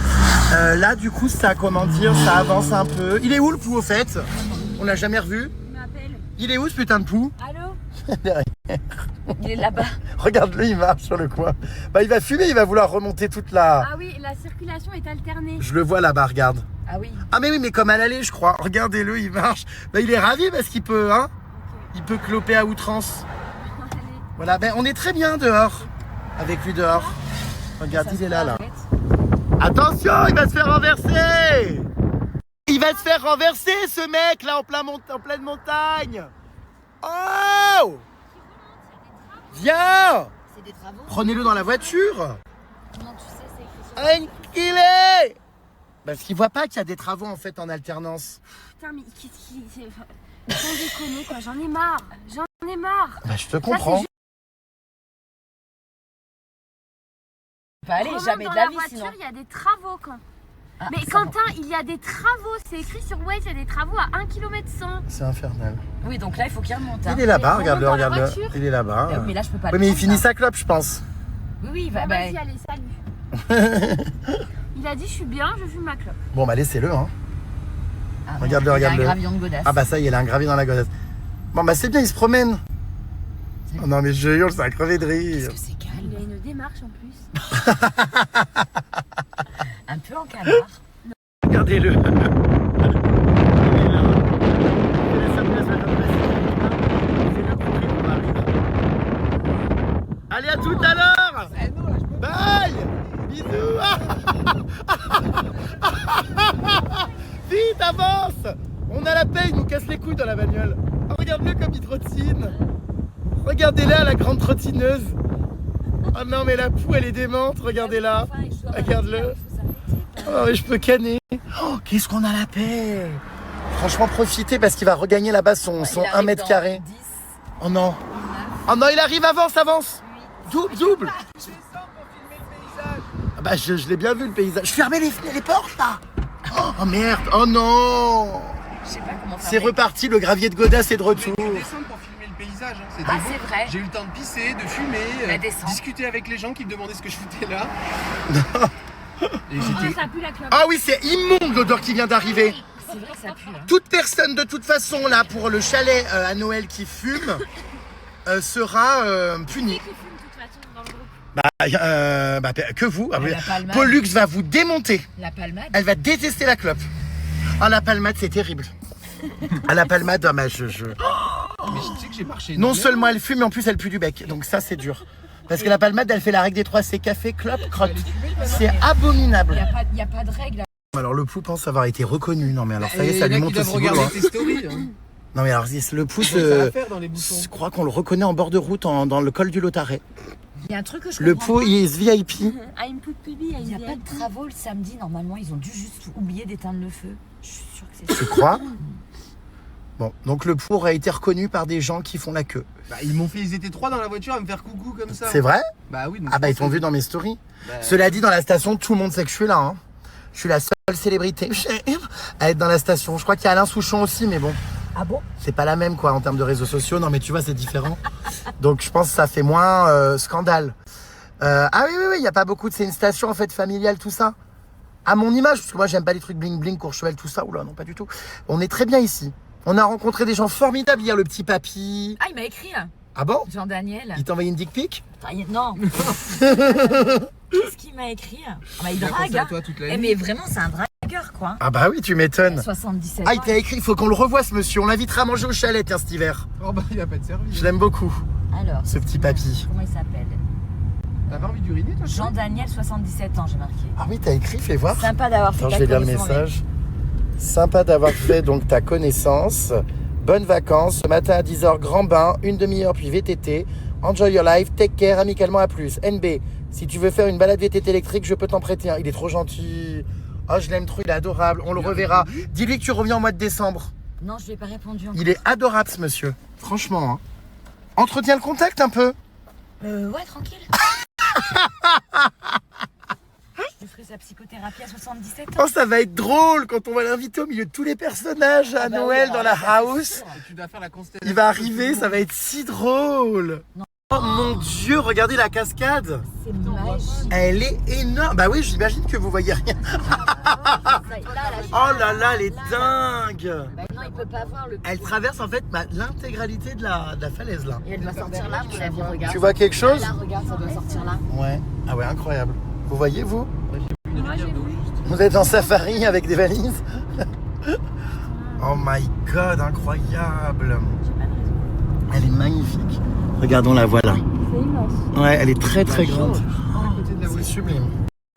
Là, du coup, ça, comment dire, ça avance un peu. Il est où le pou au fait? On l'a jamais revu. Il m'appelle. Il est où ce putain de pou? Allô? Il est là-bas. Regarde-le, il marche sur le coin. Bah, il va fumer, il va vouloir remonter toute la... Ah oui, la circulation est alternée. Je le vois là-bas, regarde. Ah oui. Ah mais oui, mais comme à l'aller, je crois. Regardez-le, il marche. Bah, il est ravi parce qu'il peut, hein. Il peut cloper à outrance. Allez. Voilà, ben on est très bien dehors. Avec lui dehors. Regarde, il est là, là. Attention, il va se faire renverser. Il va se faire renverser, ce mec, là, en pleine montagne. Oh! Viens! C'est des travaux. Prenez-le dans la voiture. Comment tu sais, c'est écrit sur... Il est! Parce qu'il voit pas qu'il y a des travaux, en fait, en alternance. Putain, mais qu'est-ce qu'il... Sans déconner, quoi, j'en ai marre. J'en ai marre. Bah, je te comprends. Pas aller, Romain, jamais dans de la la vie voiture, sinon. il y a des travaux, quoi. Ah, Mais ça Quentin, il y a des travaux. C'est écrit sur Waze, il y a des travaux à 1 km 100. C'est infernal. va. Oui, donc là, il faut qu'il remonte. Hein. Il est là-bas, on regarde-le, monte dans la regarde-le. voiture. Il est là-bas. Mais là, je peux pas Oui, le mais il prendre, finit là. sa clope, je pense. Oui, oui, Bon, bah... vas-y, allez, salut. Il a dit, je suis bien, je fume ma clope. Bon, bah, laissez-le, hein. Ah, Regarde-le, il a regarde-le. un gravillon de godasse. Ah, bah, ça y est, il a un gravier dans la godasse. Bon, bah, c'est bien, il se promène. Oh, non, mais je hurle, c'est un crevé de rire. Qu'est-ce que c'est calme. Il a une démarche en plus. Un peu en canard. Regardez-le. Il est là. Il laisse sa place à notre place. Il fait le courir, on arrive. Allez, à tout à l'heure. Bye. Bisous. Vite, avance. On a la paix, il nous casse les couilles dans la bagnole. Oh, regarde-le comme il trottine. Regardez-la, la grande trottineuse. Oh non, mais la poux, elle est démente. Regardez-la. Regarde-le. Oh, je peux canner. Oh, qu'est-ce qu'on a la paix. Franchement, profitez parce qu'il va regagner là-bas son 1 mètre carré. Oh non. Oh non, il arrive, avance, avance. Double. Ah bah, je l'ai bien vu le paysage. Je fermais les portes là. Oh merde. Oh non. Je sais pas comment faire. C'est reparti, le gravier de Godasse est de retour. Il faut descendre pour filmer le paysage. Hein. C'était Ah, beau. c'est vrai. J'ai eu le temps de pisser, de fumer, Bah, descends. discuter avec les gens qui me demandaient ce que je foutais là. Et Ah, j'étais... ça pue la clope. Ah oui, c'est immonde l'odeur qui vient d'arriver. C'est vrai que ça pue. Hein. Toute personne de toute façon là pour le chalet à Noël qui fume sera punie. Qui fume de toute façon dans le groupe. Que vous. Ah oui. La palmade. Pollux va vous démonter. La palmade. Elle va détester la clope. Ah la palmade c'est terrible. Ah la palmade, Mais je sais que j'ai marché. non seulement elle fume mais en plus elle pue du bec. Donc ça c'est dur. Parce que la palmade elle fait la règle des 3 C, café, clope, crotte. C'est abominable. Il n'y a pas de règle. Alors le pou pense avoir été reconnu. Non mais alors ça y est, Et ça les lui gars qui monte doivent aussi beau. regarder Hein. tes stories. Hein. Non mais alors le pouce, Ça va faire dans les bouchons. je crois qu'on le reconnaît en bord de route dans le col du Lotaret. Il y a un truc que je Le comprends pot pas. il est VIP. I'm put baby, Il n'y a pas de travaux le samedi. Normalement, ils ont dû juste oublier d'éteindre le feu. Je suis sûre que c'est ça. Tu crois? Bon, donc le pot aurait été reconnu par des gens qui font la queue. Bah, ils étaient 3 dans la voiture à me faire coucou comme ça. C'est vrai? Bah oui. Donc Ah bah je ils t'ont pense vu que- dans mes stories. Bah, Cela dit, dans la station, tout le monde sait que je suis là. Hein. Je suis la seule célébrité à être dans la station. Je crois qu'il y a Alain Souchon aussi, mais bon, Ah bon? c'est pas la même quoi en termes de réseaux sociaux. Non mais tu vois, c'est différent. Donc je pense que ça fait moins scandale. Ah oui, il n'y a pas beaucoup c'est une station en fait familiale, tout ça. À mon image, parce que moi j'aime pas les trucs bling bling, Courchevel, tout ça. Oula, non, pas du tout. On est très bien ici. On a rencontré des gens formidables hier, le petit papy. Ah, il m'a écrit, hein. Ah bon? Jean-Daniel. Il t'a envoyé une dick pic? Enfin, non. Qu'est-ce qu'il m'a écrit? Ah, bah, il il a pensé drague. à Hein. toi toute la Eh, nuit. mais vraiment, c'est un dragueur, quoi. Ah bah oui, tu m'étonnes. 77 Ah, ans. il t'a écrit, il faut qu'on le revoie ce monsieur. On l'invitera à manger au chalet, tiens, cet hiver. Oh bah il a pas de service. Je l'aime beaucoup. Alors, Ce petit papy. comment il s'appelle? T'as pas envie d'uriner toi? Jean-Daniel, 77 ans, j'ai marqué. Ah oui, t'as écrit, fais voir. Sympa d'avoir fait Attends, ta je vais lire le connaissance. message. Sympa d'avoir fait donc ta connaissance. Bonnes vacances. Ce matin à 10h, grand bain, une demi-heure puis VTT. Enjoy your life, take care, amicalement à plus. NB, si tu veux faire une balade VTT électrique, je peux t'en prêter un. Il est trop gentil. Oh, je l'aime trop, il est adorable. On le reverra. Dis-lui que tu reviens au mois de décembre. Non, je lui ai pas répondu encore. Il est adorable, ce monsieur. Franchement. Hein. Entretiens le contact un peu. Ouais, tranquille. Je ferai sa psychothérapie à 77 ans. Oh, ça va être drôle quand on va l'inviter au milieu de tous les personnages à Noël dans la house. Et tu dois faire la constellation. Il va arriver, ça va être si drôle. Oh mon Dieu, regardez la cascade. C'est magique. Elle est énorme. Bah oui, j'imagine que vous voyez rien. Oh là là, elle est dingue. Bah non, il peut pas voir le. Elle traverse en fait l'intégralité de la falaise là. Et elle doit sortir là, mon avis, regarde. Tu vois quelque chose? Là, regarde, ça doit sortir là. Ouais. Ah ouais, incroyable. Vous voyez, vous? Moi, j'ai vu. Vous êtes en safari avec des valises? Oh my god, incroyable. J'ai pas de raison. Elle est magnifique. Regardons la voilà. C'est immense. Ouais, elle est très très grande. À côté de la C'est voiture. sublime.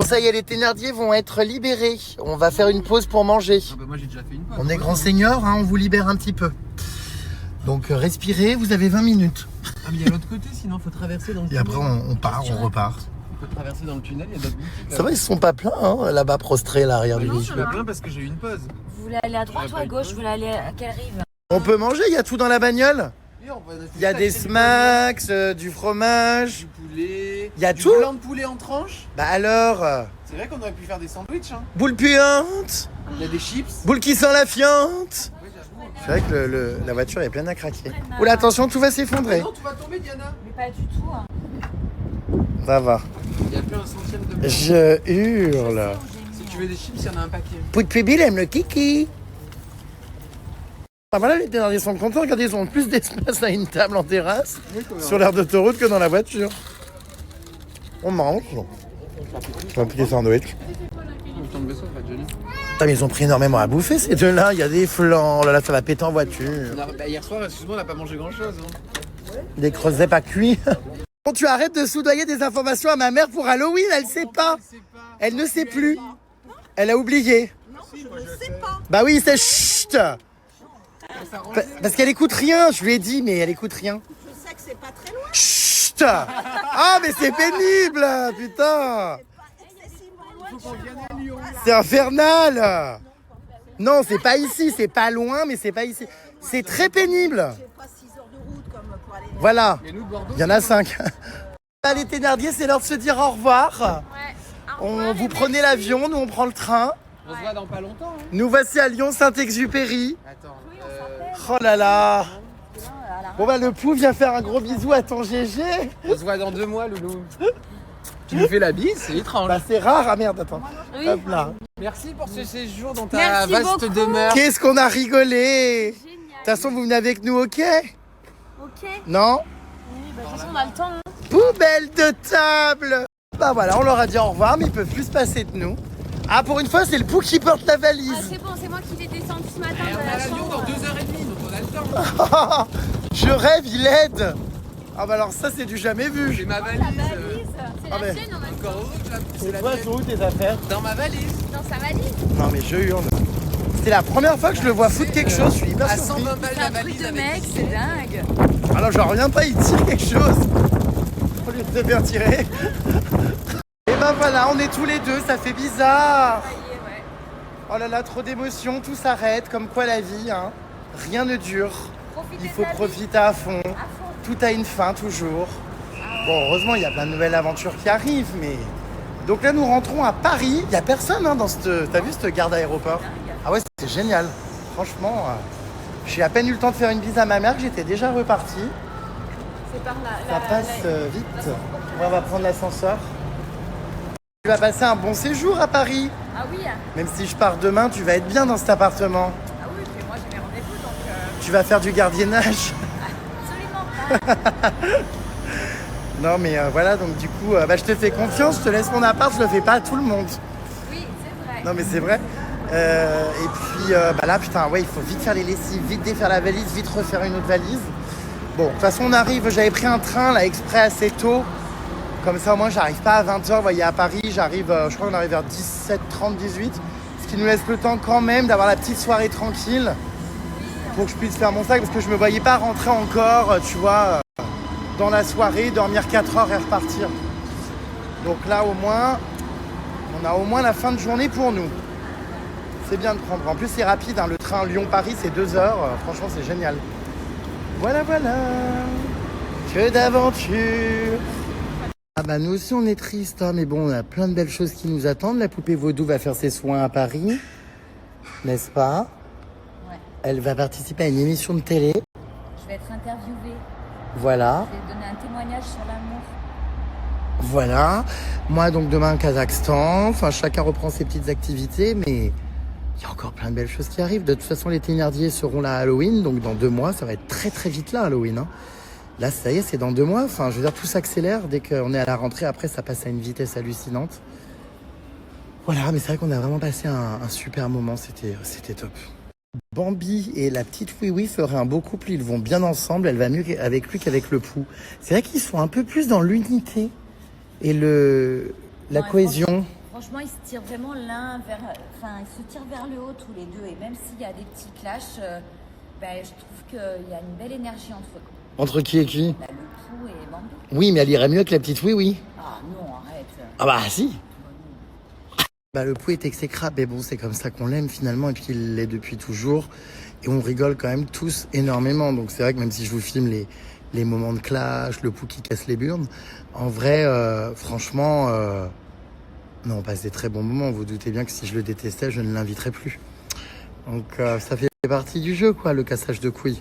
Ça y est, les Thénardier vont être libérés. On va faire une pause pour manger. Ah bah moi j'ai déjà fait une pause. On est grand seigneur, hein, on vous libère un petit peu. Donc respirez, vous avez 20 minutes. Ah mais il y a l'autre côté, sinon faut traverser dans le Et tunnel. après on part, on repart. On peut traverser dans le tunnel, il y a d'autres boutiques. Ça va, ils se sont pas plaints hein, là-bas prostrés à l'arrière du Je suis véhicule. pas plein parce que j'ai eu une pause. Vous voulez aller à droite ou à gauche? Vous voulez aller à quelle rive? On peut manger, il y a tout dans la bagnole. Il y a des smacks, du fromage. Du poulet. Il y a du tout. blanc de poulet en tranches. Bah alors, C'est vrai qu'on aurait pu faire des sandwichs. Hein. boule puante, Il y a des chips. boule qui sent la fiente. C'est vrai que la voiture est pleine à craquer. Oula, attention, tout va s'effondrer. Non, tu vas tomber, Diana. Mais pas du tout. Hein. Ça va. Il y a plus un centième de blanc. Je hurle. Si tu veux des chips, il y en a un paquet. Pouit Pibil aime le kiki. Ah voilà, les Thénardier sont contents. Regardez, ils ont plus d'espace à une table en terrasse sur l'aire d'autoroute que dans la voiture. On mange. On va piquer sandwich. Le temps de vaisseau, pas de Johnny. Putain, mais ils ont pris énormément à bouffer ces deux-là. Il y a des flancs. Oh là là, ça va péter en voiture. Hier soir, excuse-moi, on n'a pas mangé grand-chose. Hein. Des creusets pas cuits. Bon, tu arrêtes de soudoyer des informations à ma mère pour Halloween. Elle sait pas. Elle ne sait plus. Elle a oublié. Bah oui, c'est chut. Parce qu'elle écoute rien, je lui ai dit, mais elle écoute rien. Je sais que c'est pas très loin. Chut. Ah, mais c'est pénible, putain. C'est infernal. Non, c'est pas ici, c'est pas loin, mais c'est pas ici. C'est très pénible. C'est pas 6 heures de route comme pour aller. Voilà, Et nous, de Bordeaux, il y en a 5. Les Thénardier, c'est l'heure de se dire au revoir. Vous prenez l'avion, nous on prend le train. on se voit dans pas longtemps. Hein. Nous voici à Lyon, Saint-Exupéry. Attends. Oh là là. Bon bah le pou vient faire un gros bisou à ton GG. On se voit dans 2 mois, Loulou. Tu nous fais la bise, c'est étrange. Bah c'est rare, ah merde, attends. Oui. Hop là. Merci pour ce séjour dans ta Merci vaste beaucoup. demeure. Qu'est-ce qu'on a rigolé. De Génial. toute façon, vous venez avec nous, ok? Ok. Non? Oui, bah, de toute façon, on a le temps. Hein. Poubelle de table. Bah voilà, on leur a dit au revoir, mais ils peuvent plus se passer de nous. Ah, pour une fois, c'est le pou qui porte la Ah, valise. c'est bon, c'est moi qui l'ai descendu ce matin Et de on a la l'avion chambre. dans 2h30, donc on a le temps. Je rêve, il aide. Ah bah alors ça, c'est du jamais vu. J'ai ma valise. C'est Ah, la mais- sienne, on a Encore heureux que c'est la C'est quoi, mienne. sont où tes affaires? Dans ma valise. dans sa valise. Non mais je hurle. C'est la première fois que je le vois foutre quelque chose, je suis hyper À surpris. 120 balles la valise avec c'est dingue. Alors je reviens pas, il tire quelque chose. Au lieu de te faire tirer. Et ben voilà, on est tous les deux, ça fait bizarre. Oh là là, trop d'émotions, tout s'arrête, comme quoi la vie, hein. Rien ne dure. Il faut profiter à fond. Tout a une fin, toujours. Bon, heureusement, il y a plein de nouvelles aventures qui arrivent, mais... Donc là, nous rentrons à Paris. Il n'y a personne hein, dans cette... T'as vu cette gare d'aéroport? Ah ouais, c'est génial. Franchement, j'ai à peine eu le temps de faire une bise à ma mère que j'étais déjà reparti. C'est par là. Ça passe vite. Ouais, on va prendre l'ascenseur. Tu vas passer un bon séjour à Paris. Ah oui, Même si je pars demain, tu vas être bien dans cet appartement. ah oui, puis moi j'ai mes rendez-vous donc Tu vas faire du gardiennage. absolument pas. Non mais voilà, donc du coup, je te fais confiance, je te laisse mon appart, je le fais pas à tout le monde. Oui, c'est vrai. Non mais c'est vrai. Et puis là, putain, ouais, il faut vite faire les lessives, vite défaire la valise, vite refaire une autre valise. Bon, de toute façon, on arrive, j'avais pris un train là exprès assez tôt. Comme ça, au moins, j'arrive pas à 20h, vous voyez, à Paris, j'arrive, je crois qu'on arrive vers 17h30, 18h. Ce qui nous laisse le temps quand même d'avoir la petite soirée tranquille pour que je puisse faire mon sac parce que je me voyais pas rentrer encore, tu vois. dans la soirée, dormir 4 heures et repartir. Donc là, au moins, on a au moins la fin de journée pour nous. C'est bien de prendre. En plus, c'est rapide, hein. Le train Lyon-Paris, c'est 2 heures. Franchement, c'est génial. Voilà, voilà. Que d'aventure. Ah bah nous aussi, on est triste, hein. Mais bon, on a plein de belles choses qui nous attendent. La poupée vaudou va faire ses soins à Paris, n'est-ce pas? Ouais. Elle va participer à une émission de télé. Je vais être interviewée. Voilà. Je vais donner un témoignage sur l'amour. Voilà. Moi, donc, demain, Kazakhstan. Enfin, chacun reprend ses petites activités, mais il y a encore plein de belles choses qui arrivent. De toute façon, les Thénardier seront là à Halloween. Donc, dans 2 mois, ça va être très, très vite là, Halloween. Hein. Là, ça y est, c'est dans 2 mois. Enfin, je veux dire, tout s'accélère. Dès qu'on est à la rentrée, après, ça passe à une vitesse hallucinante. Voilà, mais c'est vrai qu'on a vraiment passé un super moment. C'était top. Bambi et la petite Oui-Oui feraient un beau couple. Ils vont bien ensemble. Elle va mieux avec lui qu'avec le Pou. C'est vrai qu'ils sont un peu plus dans l'unité. Et la cohésion. Franchement, ils se tirent vraiment l'un vers... Enfin, ils se tirent vers le haut tous les deux. Et même s'il y a des petits clashs, je trouve qu'il y a une belle énergie entre eux. Entre qui et qui? Le Pou et Bambi. Oui, mais elle irait mieux que la petite Oui-Oui. Ah non, arrête. Ah bah si. Bah le Pou est exécrable, mais bon, c'est comme ça qu'on l'aime finalement. Et puis il l'est depuis toujours. Et on rigole quand même tous énormément. Donc c'est vrai que même si je vous filme les moments de clash, le Pou qui casse les burnes. En vrai, franchement, non, on passe des très bons moments. Vous doutez bien que si je le détestais, je ne l'inviterais plus. Donc ça fait partie du jeu, quoi, le cassage de couilles.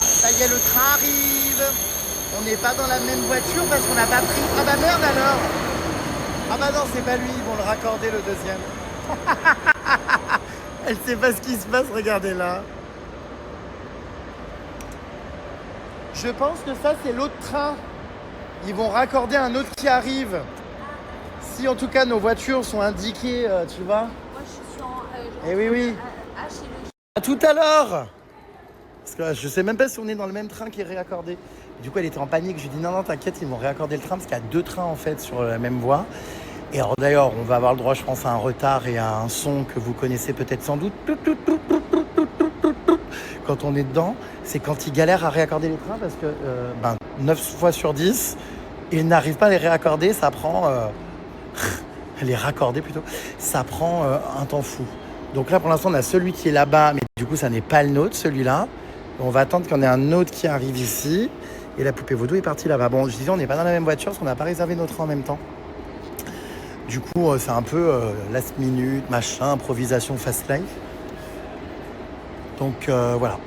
Ça y est, le train arrive. On n'est pas dans la même voiture parce qu'on n'a pas pris... Ah bah merde alors. Ah bah non, c'est pas lui, ils vont le raccorder le deuxième. Elle sait pas ce qui se passe, regardez là. Je pense que ça, c'est l'autre train. Ils vont raccorder un autre qui arrive. Si en tout cas nos voitures sont indiquées, tu vois. Moi, je suis en... Eh oui, oui. chez le... À tout à l'heure. Parce que je sais même pas si on est dans le même train qui est réaccordé. Du coup, elle était en panique. Je lui ai dit non, t'inquiète, ils vont réaccorder le train parce qu'il y a 2 trains en fait sur la même voie. Et alors d'ailleurs, on va avoir le droit, je pense, à un retard et à un son que vous connaissez peut-être sans doute. Quand on est dedans, c'est quand ils galèrent à réaccorder les trains parce que 9 fois sur 10, ils n'arrivent pas à les réaccorder. Ça prend... les raccorder plutôt. Ça prend un temps fou. Donc là, pour l'instant, on a celui qui est là-bas, mais du coup, ça n'est pas le nôtre, celui-là. On va attendre qu'il y en ait un autre qui arrive ici. Et la poupée vaudou est partie là-bas. Bon, je disais, on n'est pas dans la même voiture parce qu'on n'a pas réservé notre train en même temps. Du coup, c'est un peu last minute, machin, improvisation fast life. Donc voilà,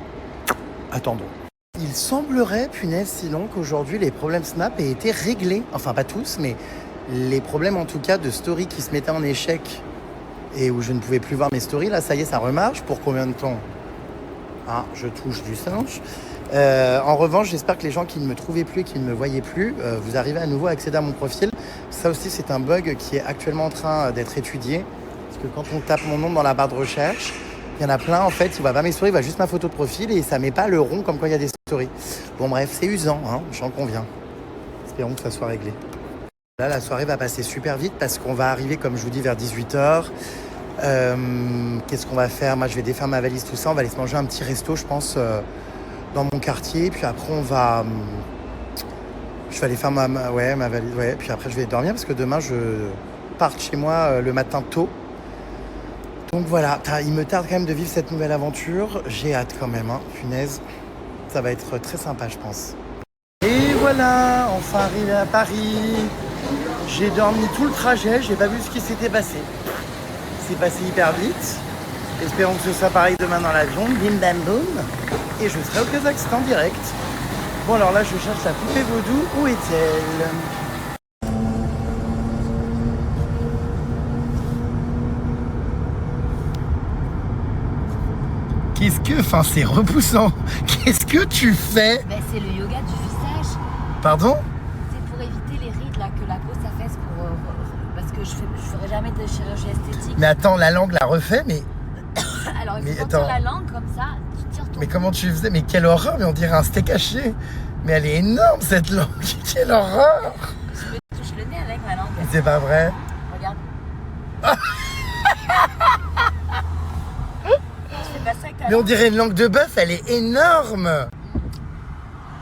attendons. Il semblerait, punaise, sinon qu'aujourd'hui les problèmes Snap aient été réglés. Enfin, pas tous, mais les problèmes en tout cas de story qui se mettaient en échec et où je ne pouvais plus voir mes stories. Là, ça y est, ça remarche. Pour combien de temps? Ah, je touche du singe. En revanche, j'espère que les gens qui ne me trouvaient plus et qui ne me voyaient plus, vous arrivez à nouveau à accéder à mon profil. Ça aussi, c'est un bug qui est actuellement en train d'être étudié. Parce que quand on tape mon nom dans la barre de recherche, il y en a plein, en fait, il ne voit pas mes stories, il voit juste ma photo de profil et ça ne met pas le rond comme quand il y a des stories. Bon, bref, c'est usant, hein, j'en conviens. Espérons que ça soit réglé. Là, la soirée va passer super vite parce qu'on va arriver, comme je vous dis, vers 18h. Qu'est-ce qu'on va faire? Moi, je vais défaire ma valise, tout ça. On va aller se manger un petit resto, je pense, dans mon quartier. Puis après, on va... Je vais aller faire ma valise. Ouais. Puis après, je vais dormir parce que demain, je pars chez moi le matin tôt. Donc voilà, il me tarde quand même de vivre cette nouvelle aventure. J'ai hâte quand même, hein, punaise. Ça va être très sympa, je pense. Et voilà, enfin arrivé à Paris. J'ai dormi tout le trajet, j'ai pas vu ce qui s'était passé. C'est passé hyper vite. Espérons que ce soit pareil demain dans l'avion. Bim bam boum. Et je serai au Kazakhstan direct. Bon alors là, je cherche la poupée vaudou. Où est-elle ? Enfin, c'est repoussant. Qu'est-ce que tu fais? Ben, c'est le yoga du visage. Pardon? C'est pour éviter les rides là, que la peau s'affaisse pour... parce que je ferai jamais de chirurgie esthétique. Mais attends, la langue la refait, mais... Alors il faut mais sortir attends. la langue comme ça, tu tires ton... Mais comment tu faisais? Mais quelle horreur, mais on dirait un steak haché. Mais elle est énorme cette langue, quelle horreur. Je me touche le nez avec ma langue. C'est pas vrai? Regarde. Tu fais pas ça avec ta Mais on langue. dirait une langue de bœuf, elle est énorme.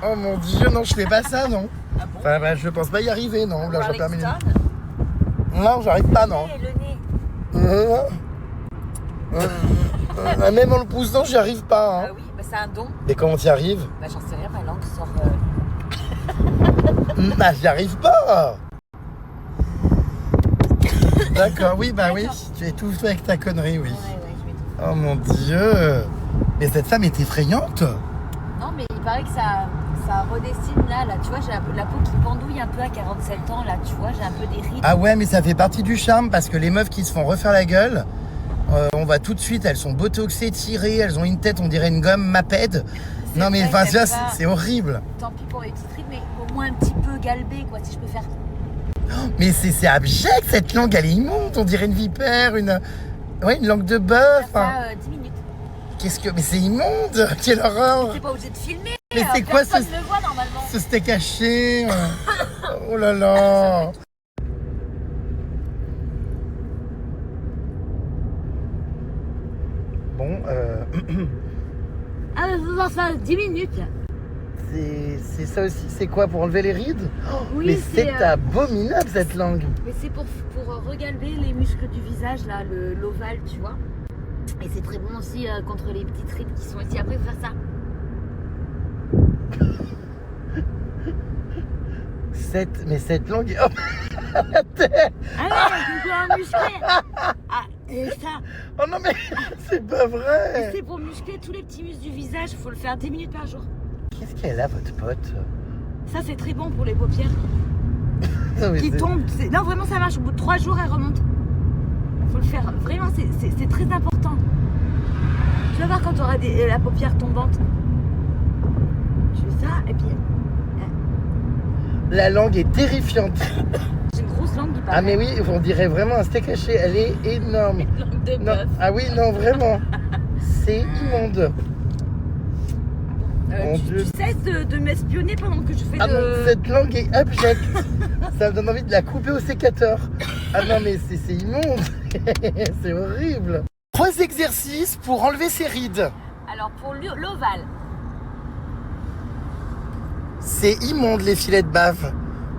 Oh mon Dieu, non, je fais pas ça, non. Ah bon? Enfin, bah, je pense pas y arriver, non. Là, je Rolling termine. Stone. Non, j'arrive pas, non. Le nez. Même en le poussant, j'y arrive pas. Hein. Ah oui, bah c'est un don. Et comment t'y arrives? Bah j'en sais rien, ma langue sort. Bah, j'y arrive pas. D'accord, oui, bah oui. Tu es tout fait avec ta connerie, oui. Ouais, je vais tout. Oh mon Dieu. Mais cette femme est effrayante. Non, mais il paraît que ça redessine là, tu vois, j'ai la peau qui pendouille un peu à 47 ans, là, tu vois, j'ai un peu des rides. Ah ouais, mais ça fait partie du charme parce que les meufs qui se font refaire la gueule, on va tout de suite, elles sont botoxées, tirées, elles ont une tête, on dirait une gomme Maped. Non mais enfin, ça, c'est horrible. Tant pis pour les petites rides, mais au moins un petit peu galbé, quoi, si je peux faire. Mais c'est abject, cette langue, elle est immonde, on dirait une vipère, une langue de bœuf. Ça, 10 minutes. Qu'est-ce que... Mais c'est immonde, quelle horreur. T'es pas obligé de filmer. Mais c'est quoi personne ne le voit normalement. ce steak haché? Oh là là. Bon, Ah, mais faut voir ça, 10 minutes. c'est ça aussi, c'est quoi, pour enlever les rides? Oui, mais c'est abominable cette langue. Mais c'est pour regalber les muscles du visage, là, l'ovale, tu vois. Et c'est très bon aussi contre les petites rides qui sont ici. Après, il faut faire ça. Cette langue... Oh. Ah ouais, c'est pour muscler. Ah, et ça, Oh non mais c'est pas vrai. c'est pour muscler tous les petits muscles du visage. Il faut le faire 10 minutes par jour. Qu'est-ce qu'elle a, votre pote? Ça, c'est très bon pour les paupières Non, mais qui c'est- tombent. Non, vraiment, ça marche. Au bout de 3 jours, elle remonte. Faut le faire. Vraiment, c'est très important. Tu vas voir quand tu auras la paupière tombante. Tu fais ça et puis... La langue est terrifiante. J'ai une grosse langue qui parle. Ah mais oui, on dirait vraiment un steak haché, elle est énorme. Langue de Non. bœuf. Ah oui, non, vraiment. C'est immonde. Mon Tu Dieu. cesses de m'espionner pendant que je fais Ah non, le... cette langue est abjecte. Ça me donne envie de la couper au sécateur. Ah non, mais c'est immonde. C'est horrible. 3 exercices pour enlever ses rides. Alors, pour l'ovale, C'est immonde les filets de bave.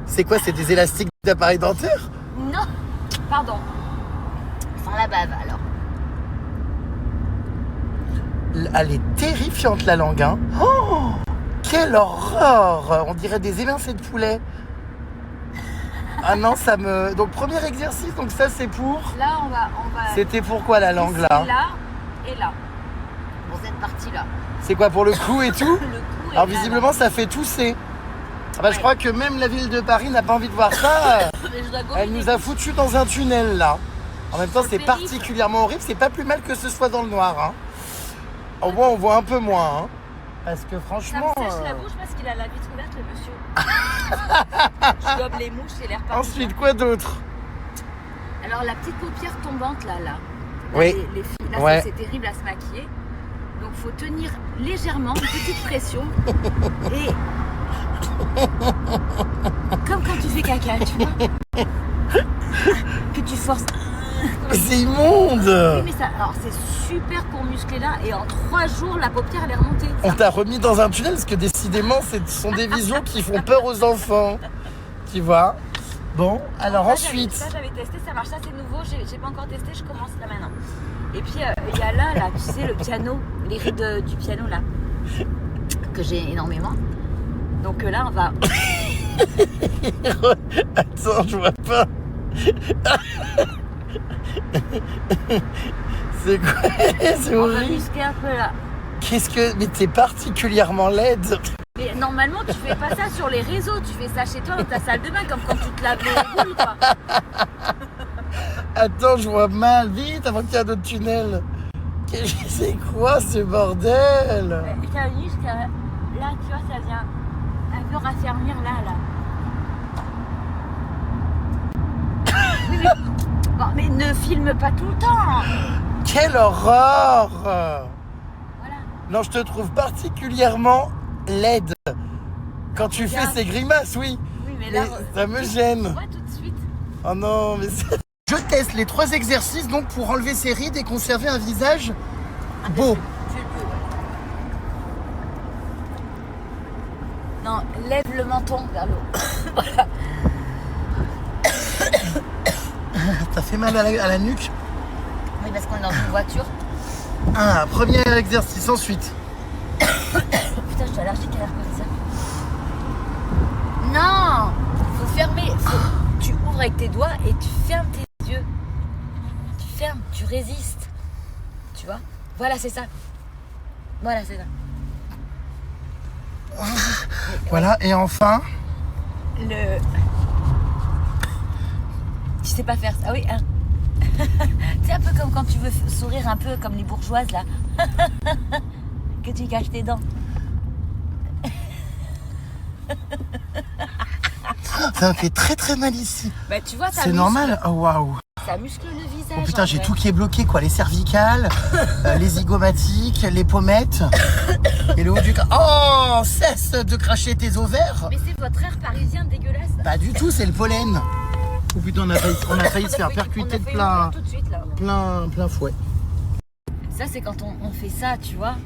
C'est quoi, c'est des élastiques d'appareil dentaire? non, pardon, sans la bave, alors. Elle est terrifiante la langue, hein. Oh, quelle horreur. On dirait des émincés de poulet. Ah non, ça me... Donc premier exercice, donc ça c'est pour... Là, on va C'était pour quoi la langue ici, là? là et là, pour cette partie-là. C'est quoi, pour le cou et tout? Le cou et Alors là, visiblement ça fait tousser. Ah bah, je crois que même la ville de Paris n'a pas envie de voir ça. là. Mais je dois gommer Elle les nous a couches. foutu dans un tunnel là. En même temps Sur c'est le périph'. particulièrement horrible. C'est pas plus mal que ce soit dans le noir, hein. Au moins on voit un peu moins, hein. Parce que Ça franchement... me sèche la bouche parce qu'il a la vitre ouverte, le monsieur. Je gobe les mouches et l'air partout. Ensuite quoi d'autre? Alors, la petite paupière tombante, là. Oui. Les filles, là, Ouais. c'est terrible à se maquiller. Donc, faut tenir légèrement, une petite pression. Et... Comme quand tu fais caca, tu vois. Que tu forces. Mais c'est immonde. Oui, mais ça, alors, c'est super pour muscler là. Et en 3 jours, la paupière, elle est remontée. On t'a remis dans un tunnel parce que décidément ce sont des visions qui font peur aux enfants. Tu vois? Bon, alors Ça, ensuite... Ça, j'avais testé, ça marche. Ça, c'est nouveau. J'ai pas encore testé, je commence là maintenant. Et puis, il y a là, tu sais, le piano, les rides du piano, là, que j'ai énormément. Donc là, on va... Attends, je vois pas. C'est quoi? C'est On va horrible. muscler un peu là. Qu'est-ce que... Mais t'es particulièrement laide. Mais normalement, tu fais pas ça sur les réseaux. Tu fais ça chez toi dans ta salle de bain, comme quand tu te laves les boules, quoi. Attends, je vois mal. Vite, avant qu'il y ait un autre tunnel. C'est quoi ce bordel? Et t'as vu jusqu'à là, tu vois, ça vient un peu raffermir là. Bon, mais ne filme pas tout le temps. Quelle horreur! Voilà. Non, je te trouve particulièrement laide. Quand tu fais Regarde. ces grimaces, oui. Oui, mais là, Mais ça me tu gêne. vois tout de suite. Oh non, mais c'est... Je teste les 3 exercices donc pour enlever ses rides et conserver un visage beau. Tu le peux, ouais. Non, lève le menton vers le haut. Voilà. T'as fait mal à la nuque? Oui, parce qu'on est dans une voiture. Ah, premier exercice ensuite. Putain, je suis allergique à l'air conditionnel. Non, faut fermer. Tu ouvres avec tes doigts et tu fermes tes yeux. Tu fermes, tu résistes. Tu vois? Voilà, c'est ça. Voilà, c'est ça. Voilà, et enfin. Tu sais pas faire ça. Ah oui, hein. C'est un peu comme quand tu veux sourire un peu comme les bourgeoises là. Que tu caches tes dents. Ça me fait très très mal ici. Bah tu vois, ça C'est normal? Oh waouh. Ça muscle le visage. Oh putain, en j'ai vrai. tout qui est bloqué quoi. Les cervicales, les zygomatiques, les pommettes et le haut du corps. Oh, cesse de cracher tes ovaires. Mais c'est votre air parisien dégueulasse. Pas du tout, c'est le pollen. Oh putain, on a failli se faire percuter de plein, tout de suite, là. plein fouet. Ça c'est quand on fait ça, tu vois.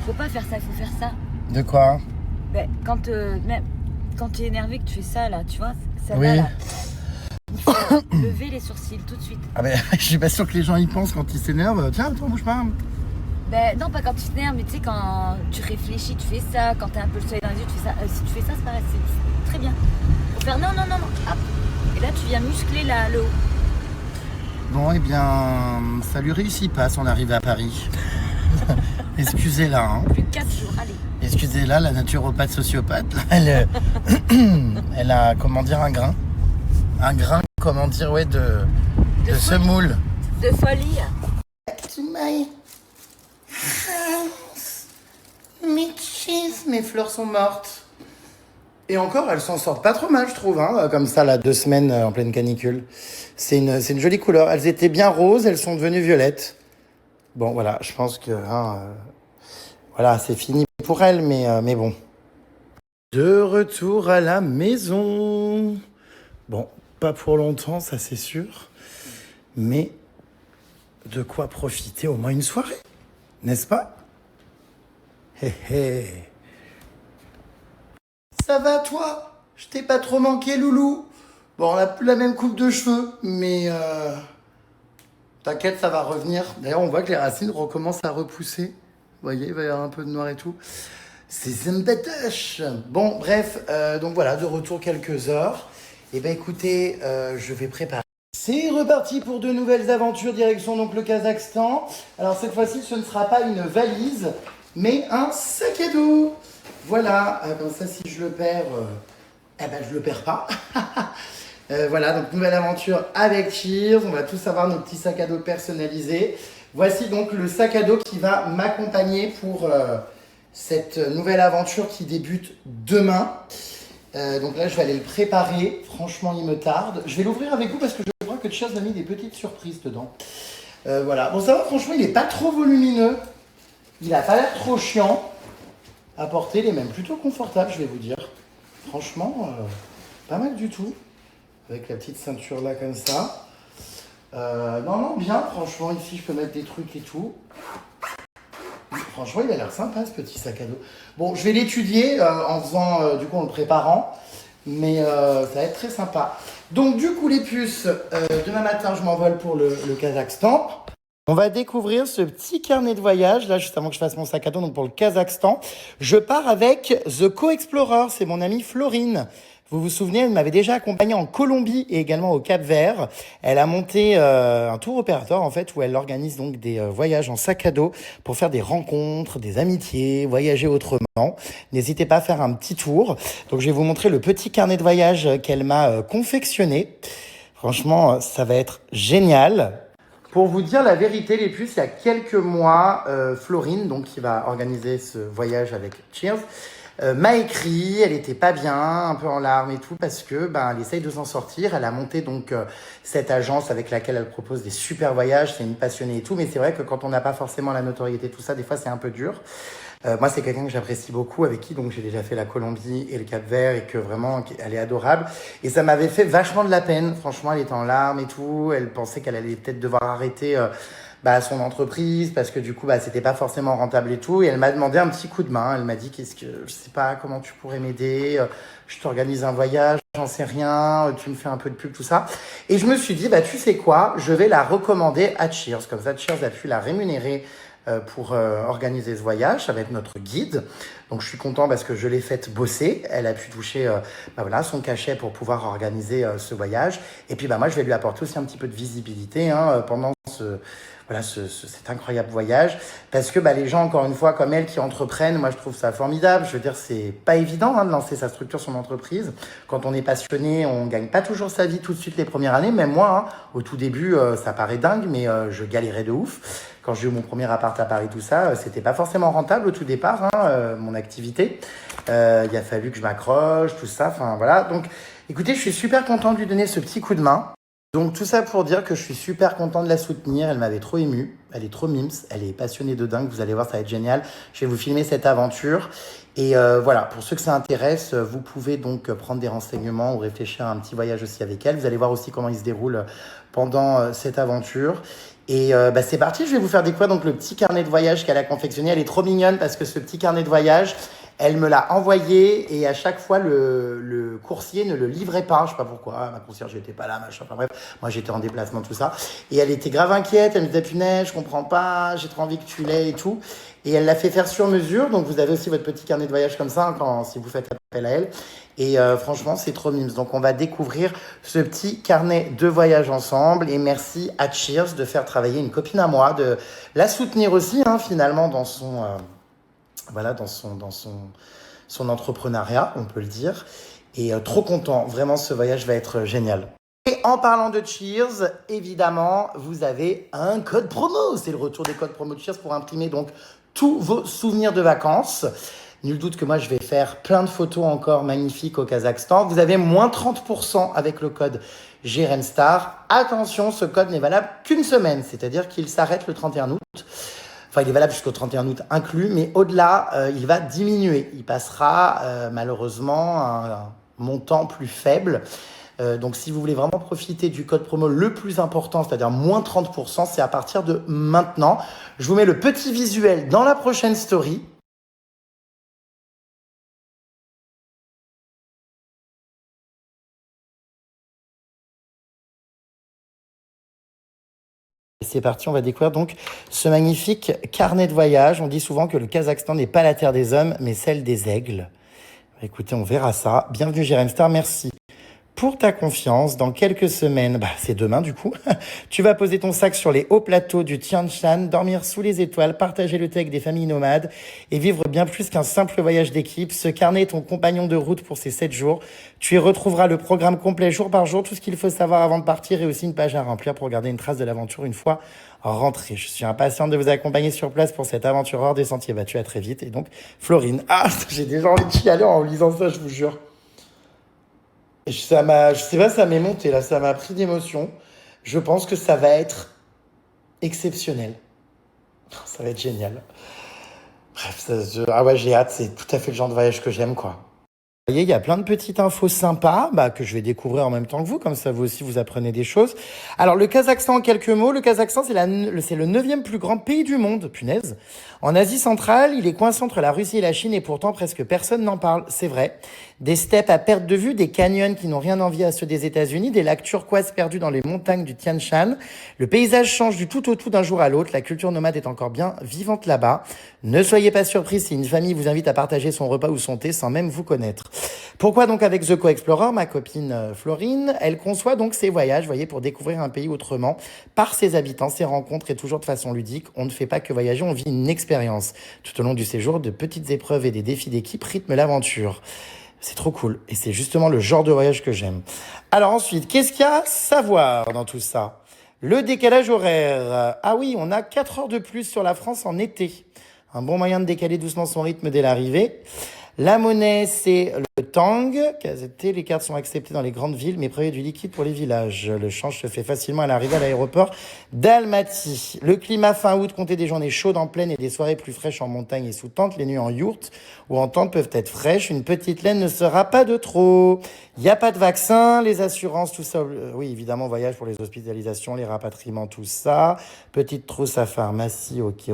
Faut pas faire ça, il faut faire ça. De quoi? Ben, même quand tu es énervé que tu fais ça là, tu vois, ça Oui. là. Il faut lever les sourcils tout de suite. Ah ben, je suis pas sûr que les gens y pensent quand ils s'énervent. Tiens, toi, bouge pas. Ben non, pas quand tu t'énerves, mais tu sais quand tu réfléchis, tu fais ça. Quand t'as un peu le soleil dans les yeux, tu fais ça. Si tu fais ça, c'est pareil, c'est très bien. Faut faire non. Hop. Et là, tu viens muscler le haut. Bon, eh bien, ça lui réussit pas son arrivée à Paris. Excusez-la, hein. Plus de 4 jours, allez. Excusez-la, la naturopathe sociopathe. Elle, elle a, comment dire, un grain. Un grain, comment dire, ouais, de semoule. De folie. Mes fleurs sont mortes. Et encore, elles s'en sortent pas trop mal, je trouve, hein, comme ça, là, 2 semaines en pleine canicule. C'est une jolie couleur. Elles étaient bien roses, elles sont devenues violettes. Bon, voilà, je pense que, voilà, c'est fini pour elles, mais bon. De retour à la maison. Bon, pas pour longtemps, ça c'est sûr. Mais de quoi profiter au moins une soirée, n'est-ce pas? Hé hé. Ça va toi? Je t'ai pas trop manqué, loulou? Bon, on a plus la même coupe de cheveux, mais t'inquiète, ça va revenir. D'ailleurs, on voit que les racines recommencent à repousser. Vous voyez, il va y avoir un peu de noir et tout. C'est sympathique. Bon, bref, donc voilà, de retour quelques heures. Eh ben écoutez, je vais préparer. C'est reparti pour de nouvelles aventures, direction donc le Kazakhstan. Alors cette fois-ci, ce ne sera pas une valise, mais un sac à dos. Voilà, comme ça si je le perds, eh ben je le perds pas. Voilà, donc nouvelle aventure avec Cheers. On va tous avoir nos petits sacs à dos personnalisés. Voici donc le sac à dos qui va m'accompagner pour cette nouvelle aventure qui débute demain. Donc là, je vais aller le préparer. Franchement, il me tarde. Je vais l'ouvrir avec vous parce que je crois que Cheers m'a mis des petites surprises dedans. Voilà. Bon, ça va, franchement, il n'est pas trop volumineux. Il n'a pas l'air trop chiant à porter. Il est même plutôt confortable, je vais vous dire. Franchement, pas mal du tout. Avec la petite ceinture là, comme ça. Non, bien. Franchement, ici, je peux mettre des trucs et tout. Franchement, il a l'air sympa, ce petit sac à dos. Bon, je vais l'étudier en faisant, du coup, en le préparant. Mais ça va être très sympa. Donc, du coup, les puces, demain matin, je m'envole pour le Kazakhstan. On va découvrir ce petit carnet de voyage, là, juste avant que je fasse mon sac à dos, donc pour le Kazakhstan. Je pars avec The Co-Explorer, c'est mon amie Florine. Vous vous souvenez, elle m'avait déjà accompagné en Colombie et également au Cap-Vert. Elle a monté un tour opérateur, en fait, où elle organise donc des voyages en sac à dos pour faire des rencontres, des amitiés, voyager autrement. N'hésitez pas à faire un petit tour. Donc, je vais vous montrer le petit carnet de voyage qu'elle m'a confectionné. Franchement, ça va être génial. Pour vous dire la vérité, les puces, il y a quelques mois, Florine, donc qui va organiser ce voyage avec Cheers, m'a écrit, elle était pas bien, un peu en larmes et tout, parce que elle essaye de s'en sortir. Elle a monté donc cette agence avec laquelle elle propose des super voyages. C'est une passionnée et tout, mais c'est vrai que quand on n'a pas forcément la notoriété, tout ça, des fois c'est un peu dur. Moi, c'est quelqu'un que j'apprécie beaucoup, avec qui donc j'ai déjà fait la Colombie et le Cap-Vert, et que vraiment, elle est adorable. Et ça m'avait fait vachement de la peine. Franchement, elle était en larmes et tout. Elle pensait qu'elle allait peut-être devoir arrêter son entreprise parce que du coup, c'était pas forcément rentable et tout. Et elle m'a demandé un petit coup de main. Elle m'a dit, je sais pas comment tu pourrais m'aider. Je t'organise un voyage, j'en sais rien. Tu me fais un peu de pub, tout ça. Et je me suis dit, tu sais quoi, je vais la recommander à Cheers. Comme ça, Cheers a pu la rémunérer pour organiser ce voyage. Ça va être notre guide. Donc, je suis content parce que je l'ai faite bosser. Elle a pu toucher son cachet pour pouvoir organiser ce voyage. Et puis, moi, je vais lui apporter aussi un petit peu de visibilité pendant cet incroyable voyage. Parce que les gens, encore une fois, comme elle, qui entreprennent, moi, je trouve ça formidable. Je veux dire, c'est pas évident de lancer sa structure, son entreprise. Quand on est passionné, on gagne pas toujours sa vie tout de suite les premières années. Même moi, au tout début, ça paraît dingue, mais je galérais de ouf. Quand j'ai eu mon premier appart à Paris, tout ça, c'était pas forcément rentable au tout départ, mon activité. Il a fallu que je m'accroche, tout ça, voilà. Donc, écoutez, je suis super content de lui donner ce petit coup de main. Donc, tout ça pour dire que je suis super content de la soutenir. Elle m'avait trop ému. Elle est trop mimes. Elle est passionnée de dingue. Vous allez voir, ça va être génial. Je vais vous filmer cette aventure. Et voilà, pour ceux que ça intéresse, vous pouvez donc prendre des renseignements ou réfléchir à un petit voyage aussi avec elle. Vous allez voir aussi comment il se déroule pendant cette aventure. Et c'est parti, je vais vous faire découvrir donc le petit carnet de voyage qu'elle a confectionné. Elle est trop mignonne parce que ce petit carnet de voyage, elle me l'a envoyé et à chaque fois le coursier ne le livrait pas. Je sais pas pourquoi, ma concierge n'était pas là, machin. Enfin bref, moi j'étais en déplacement, tout ça. Et elle était grave inquiète, elle me disait punaise, je comprends pas, j'ai trop envie que tu l'aies et tout. Et elle l'a fait faire sur mesure, donc vous avez aussi votre petit carnet de voyage comme ça si vous faites appel à elle. Et franchement, c'est trop mimes. Donc, on va découvrir ce petit carnet de voyage ensemble. Et merci à Cheers de faire travailler une copine à moi, de la soutenir aussi, finalement, dans son entrepreneuriat, on peut le dire. Et trop content. Vraiment, ce voyage va être génial. Et en parlant de Cheers, évidemment, vous avez un code promo. C'est le retour des codes promo de Cheers pour imprimer donc tous vos souvenirs de vacances. Nul doute que moi, je vais faire plein de photos encore magnifiques au Kazakhstan. Vous avez moins 30% avec le code GRMSTAR. Attention, ce code n'est valable qu'une semaine, c'est-à-dire qu'il s'arrête le 31 août. Enfin, il est valable jusqu'au 31 août inclus, mais au-delà, il va diminuer. Il passera malheureusement à un montant plus faible. Donc, si vous voulez vraiment profiter du code promo le plus important, c'est-à-dire moins 30%, c'est à partir de maintenant. Je vous mets le petit visuel dans la prochaine story. C'est parti, on va découvrir donc ce magnifique carnet de voyage. On dit souvent que le Kazakhstan n'est pas la terre des hommes, mais celle des aigles. Écoutez, on verra ça. Bienvenue GRMSTAR, merci pour ta confiance. Dans quelques semaines, c'est demain du coup, tu vas poser ton sac sur les hauts plateaux du Tian Shan, dormir sous les étoiles, partager le thé avec des familles nomades et vivre bien plus qu'un simple voyage d'équipe. Ce carnet est ton compagnon de route pour ces 7 jours. Tu y retrouveras le programme complet jour par jour, tout ce qu'il faut savoir avant de partir et aussi une page à remplir pour garder une trace de l'aventure une fois rentré. Je suis impatiente de vous accompagner sur place pour cette aventure hors des sentiers battus. À très vite. Et donc, Florine. Ah, j'ai déjà envie de chialer en lisant ça, je vous jure. Je sais pas, ça m'est monté là, ça m'a pris d'émotion. Je pense que ça va être exceptionnel. Ça va être génial. Bref, j'ai hâte, c'est tout à fait le genre de voyage que j'aime, quoi. Vous voyez, il y a plein de petites infos sympas que je vais découvrir en même temps que vous, comme ça vous aussi vous apprenez des choses. Alors le Kazakhstan en quelques mots, le Kazakhstan c'est le 9e plus grand pays du monde, punaise. En Asie centrale, il est coincé entre la Russie et la Chine et pourtant presque personne n'en parle, c'est vrai. Des steppes à perte de vue, des canyons qui n'ont rien d'envier à ceux des États-Unis, des lacs turquoises perdus dans les montagnes du Tian Shan. Le paysage change du tout au tout d'un jour à l'autre, la culture nomade est encore bien vivante là-bas. Ne soyez pas surpris si une famille vous invite à partager son repas ou son thé sans même vous connaître. Pourquoi donc avec The Co-Explorer, ma copine Florine, elle conçoit donc ses voyages, vous voyez, pour découvrir un pays autrement, par ses habitants, ses rencontres et toujours de façon ludique. On ne fait pas que voyager, on vit une expérience. Tout au long du séjour, de petites épreuves et des défis d'équipe rythment l'aventure. C'est trop cool et c'est justement le genre de voyage que j'aime. Alors ensuite, qu'est-ce qu'il y a à savoir dans tout ça ? Le décalage horaire. Ah oui, on a 4 heures de plus sur la France en été. Un bon moyen de décaler doucement son rythme dès l'arrivée. La monnaie, c'est Tang, KZT, les cartes sont acceptées dans les grandes villes, mais prévoyez du liquide pour les villages. Le change se fait facilement à l'arrivée à l'aéroport d'Almaty. Le climat fin août, comptez des journées chaudes en plaine et des soirées plus fraîches en montagne et sous tente. Les nuits en yourte ou en tente peuvent être fraîches. Une petite laine ne sera pas de trop. Il n'y a pas de vaccin, les assurances, tout ça. Oui, évidemment, voyage pour les hospitalisations, les rapatriements, tout ça. Petite trousse à pharmacie, ok.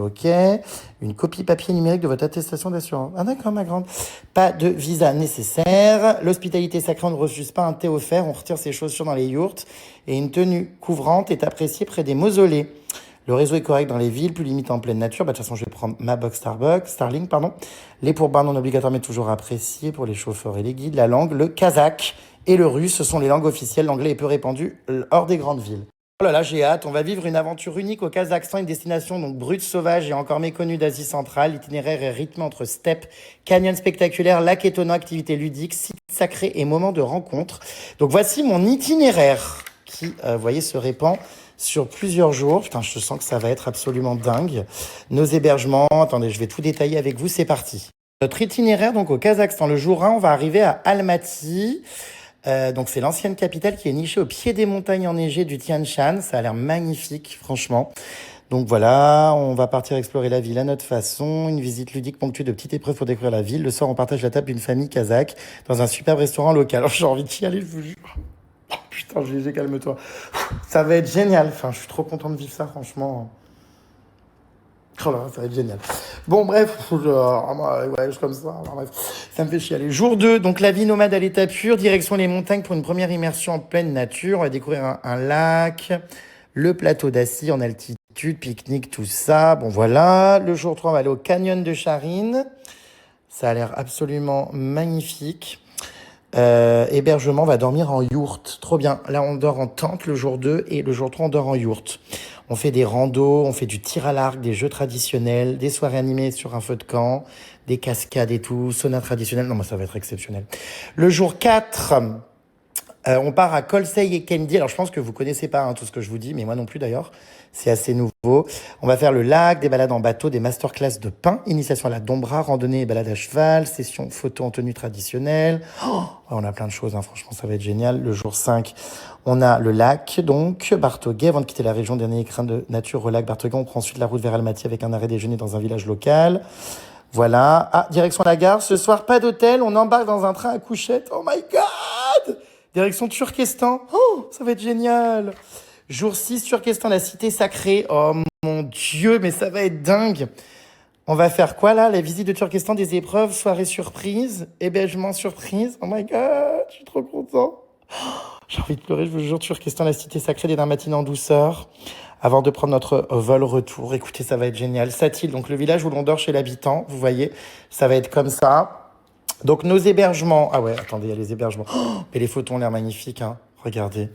Une copie papier numérique de votre attestation d'assurance. Ah d'accord, ma grande. Pas de visa nécessaire. L'hospitalité sacrée, on ne refuse pas un thé offert, on retire ses chaussures dans les yourtes et une tenue couvrante est appréciée près des mausolées. Le réseau est correct dans les villes, plus limité en pleine nature. De toute façon, je vais prendre ma box Starlink. Les pourboires non obligatoires, mais toujours appréciés pour les chauffeurs et les guides. La langue, le kazakh et le russe, ce sont les langues officielles. L'anglais est peu répandu hors des grandes villes. Oh là là, j'ai hâte. On va vivre une aventure unique au Kazakhstan, une destination donc brute, sauvage et encore méconnue d'Asie centrale. L'itinéraire est rythmé entre steppes, canyons spectaculaires, lacs étonnants, activités ludiques, sites sacrés et moments de rencontre. Donc voici mon itinéraire qui, vous voyez, se répand sur plusieurs jours. Putain, je sens que ça va être absolument dingue. Nos hébergements, attendez, je vais tout détailler avec vous, c'est parti. Notre itinéraire donc au Kazakhstan, le jour 1, on va arriver à Almaty. Donc c'est l'ancienne capitale qui est nichée au pied des montagnes enneigées du Tian Shan. Ça a l'air magnifique, franchement. Donc voilà, on va partir explorer la ville à notre façon. Une visite ludique ponctuée de petites épreuves pour découvrir la ville. Le soir, on partage la table d'une famille kazakh dans un superbe restaurant local. Alors j'ai envie d'y aller, je vous jure. Oh, putain, GG, calme-toi. Ça va être génial. Enfin, je suis trop content de vivre ça, franchement. Oh là, ça va être génial. Bon, bref, je comme ça. Bref, ça me fait chialer. Jour 2, donc la vie nomade à l'état pur, direction les montagnes pour une première immersion en pleine nature. On va découvrir un lac, le plateau d'Assis en altitude, pique-nique, tout ça. Bon, voilà. Le jour 3, on va aller au canyon de Charine. Ça a l'air absolument magnifique. Hébergement, on va dormir en yourte. Trop bien. Là, on dort en tente le jour 2 et le jour 3, on dort en yourte. On fait des randos, on fait du tir à l'arc, des jeux traditionnels, des soirées animées sur un feu de camp, des cascades et tout, sauna traditionnel. Non, mais ça va être exceptionnel. Le jour 4, on part à Kolsey et Kendi. Alors, je pense que vous connaissez pas tout ce que je vous dis, mais moi non plus d'ailleurs. C'est assez nouveau. On va faire le lac, des balades en bateau, des masterclass de pain, initiation à la dombra, randonnée et balade à cheval, session photo en tenue traditionnelle. Oh, on a plein de choses, franchement, ça va être génial. Le jour 5, on a le lac, donc, Bartoguet. Avant de quitter la région, dernier écrin de nature au lac Bartoguet, on prend ensuite la route vers Almaty avec un arrêt déjeuner dans un village local. Voilà. Ah, direction la gare. Ce soir, pas d'hôtel. On embarque dans un train à couchettes. Oh my God! Direction Turkestan. Oh, ça va être génial. Jour 6, Turkestan, la cité sacrée. Oh mon Dieu, mais ça va être dingue. On va faire quoi là? La visite de Turkestan, des épreuves, soirée surprise, hébergement surprise. Oh my God, je suis trop content. Oh, j'ai envie de pleurer, je vous jure. Turkestan, la cité sacrée, des matinée en douceur. Avant de prendre notre vol retour. Écoutez, ça va être génial. Satil, donc le village où l'on dort chez l'habitant. Vous voyez, ça va être comme ça. Donc nos hébergements. Ah ouais, attendez, il y a les hébergements. Oh, mais les photos ont l'air magnifiques, Regardez.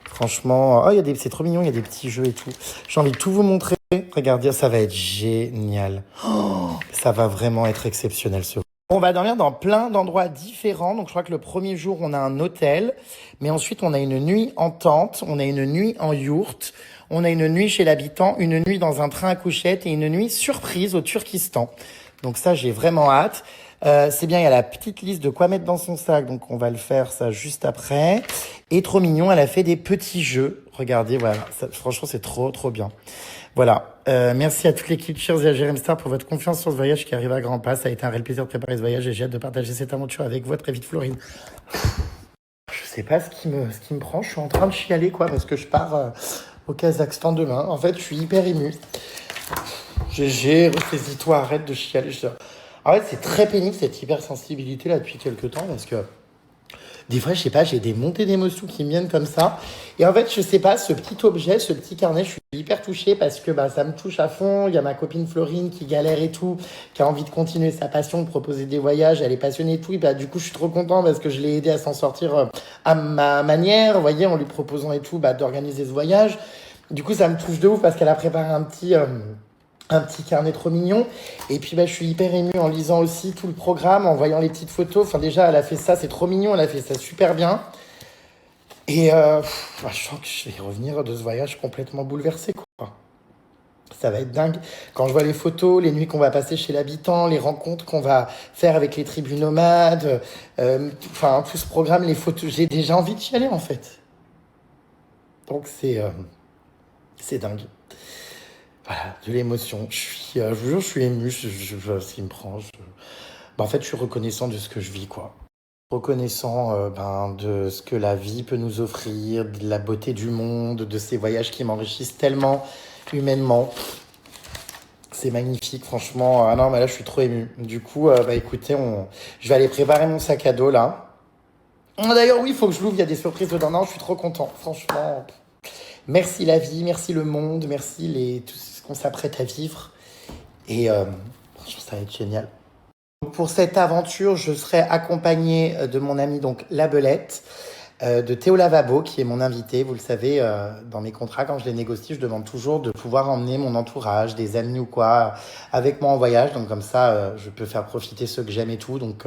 Franchement, c'est trop mignon, il y a des petits jeux et tout. J'ai envie de tout vous montrer. Regardez, ça va être génial. Oh, ça va vraiment être exceptionnel ce. On va dormir dans plein d'endroits différents. Donc je crois que le premier jour, on a un hôtel. Mais ensuite, on a une nuit en tente, on a une nuit en yourte, on a une nuit chez l'habitant, une nuit dans un train à couchettes et une nuit surprise au Turkestan. Donc ça, j'ai vraiment hâte. C'est bien, il y a la petite liste de quoi mettre dans son sac, donc on va le faire ça juste après. Et trop mignon, elle a fait des petits jeux. Regardez, voilà, ça, franchement c'est trop bien. Voilà, merci à toute l'équipe Cheers et à Jérém Star pour votre confiance sur ce voyage qui arrive à grands pas. Ça a été un réel plaisir de préparer ce voyage et j'ai hâte de partager cette aventure avec vous. Très vite, Florine. Je sais pas ce qui me prend, je suis en train de chialer parce que je pars au Kazakhstan demain. En fait, je suis hyper ému. GG, ressaisis-toi, arrête de chialer. En fait, c'est très pénible cette hypersensibilité là depuis quelques temps parce que des fois, je sais pas, j'ai des montées d'émotions qui me viennent comme ça. Et en fait, je sais pas, ce petit objet, ce petit carnet, je suis hyper touchée parce que ça me touche à fond. Il y a ma copine Florine qui galère et tout, qui a envie de continuer sa passion, de proposer des voyages. Elle est passionnée et tout. Et du coup, je suis trop content parce que je l'ai aidée à s'en sortir à ma manière, vous voyez, en lui proposant et tout, d'organiser ce voyage. Du coup, ça me touche de ouf parce qu'elle a préparé un petit carnet trop mignon. Et puis, je suis hyper émue en lisant aussi tout le programme, en voyant les petites photos. Enfin, déjà, elle a fait ça, c'est trop mignon. Elle a fait ça super bien. Et je sens que je vais revenir de ce voyage complètement bouleversé, quoi. Ça va être dingue. Quand je vois les photos, les nuits qu'on va passer chez l'habitant, les rencontres qu'on va faire avec les tribus nomades, enfin, tout ce programme, les photos, j'ai déjà envie d'y aller, en fait. Donc, c'est dingue. Voilà, de l'émotion. Je vous jure, je suis ému, ce qui me prend. En fait, je suis reconnaissant de ce que je vis, quoi. Reconnaissant de ce que la vie peut nous offrir, de la beauté du monde, de ces voyages qui m'enrichissent tellement humainement. C'est magnifique, franchement. Ah non, mais là, je suis trop ému. Du coup, écoutez, je vais aller préparer mon sac à dos, là. D'ailleurs, oui, il faut que je l'ouvre, il y a des surprises dedans. Non, je suis trop content, franchement. Merci la vie, merci le monde, merci tout ce qu'on s'apprête à vivre. Et franchement, ça va être génial. Pour cette aventure, je serai accompagnée de mon ami donc La Belette, de Théo Lavabo, qui est mon invité. Vous le savez, dans mes contrats, quand je les négocie, je demande toujours de pouvoir emmener mon entourage, des amis ou quoi, avec moi en voyage. Donc comme ça, je peux faire profiter ceux que j'aime et tout. Donc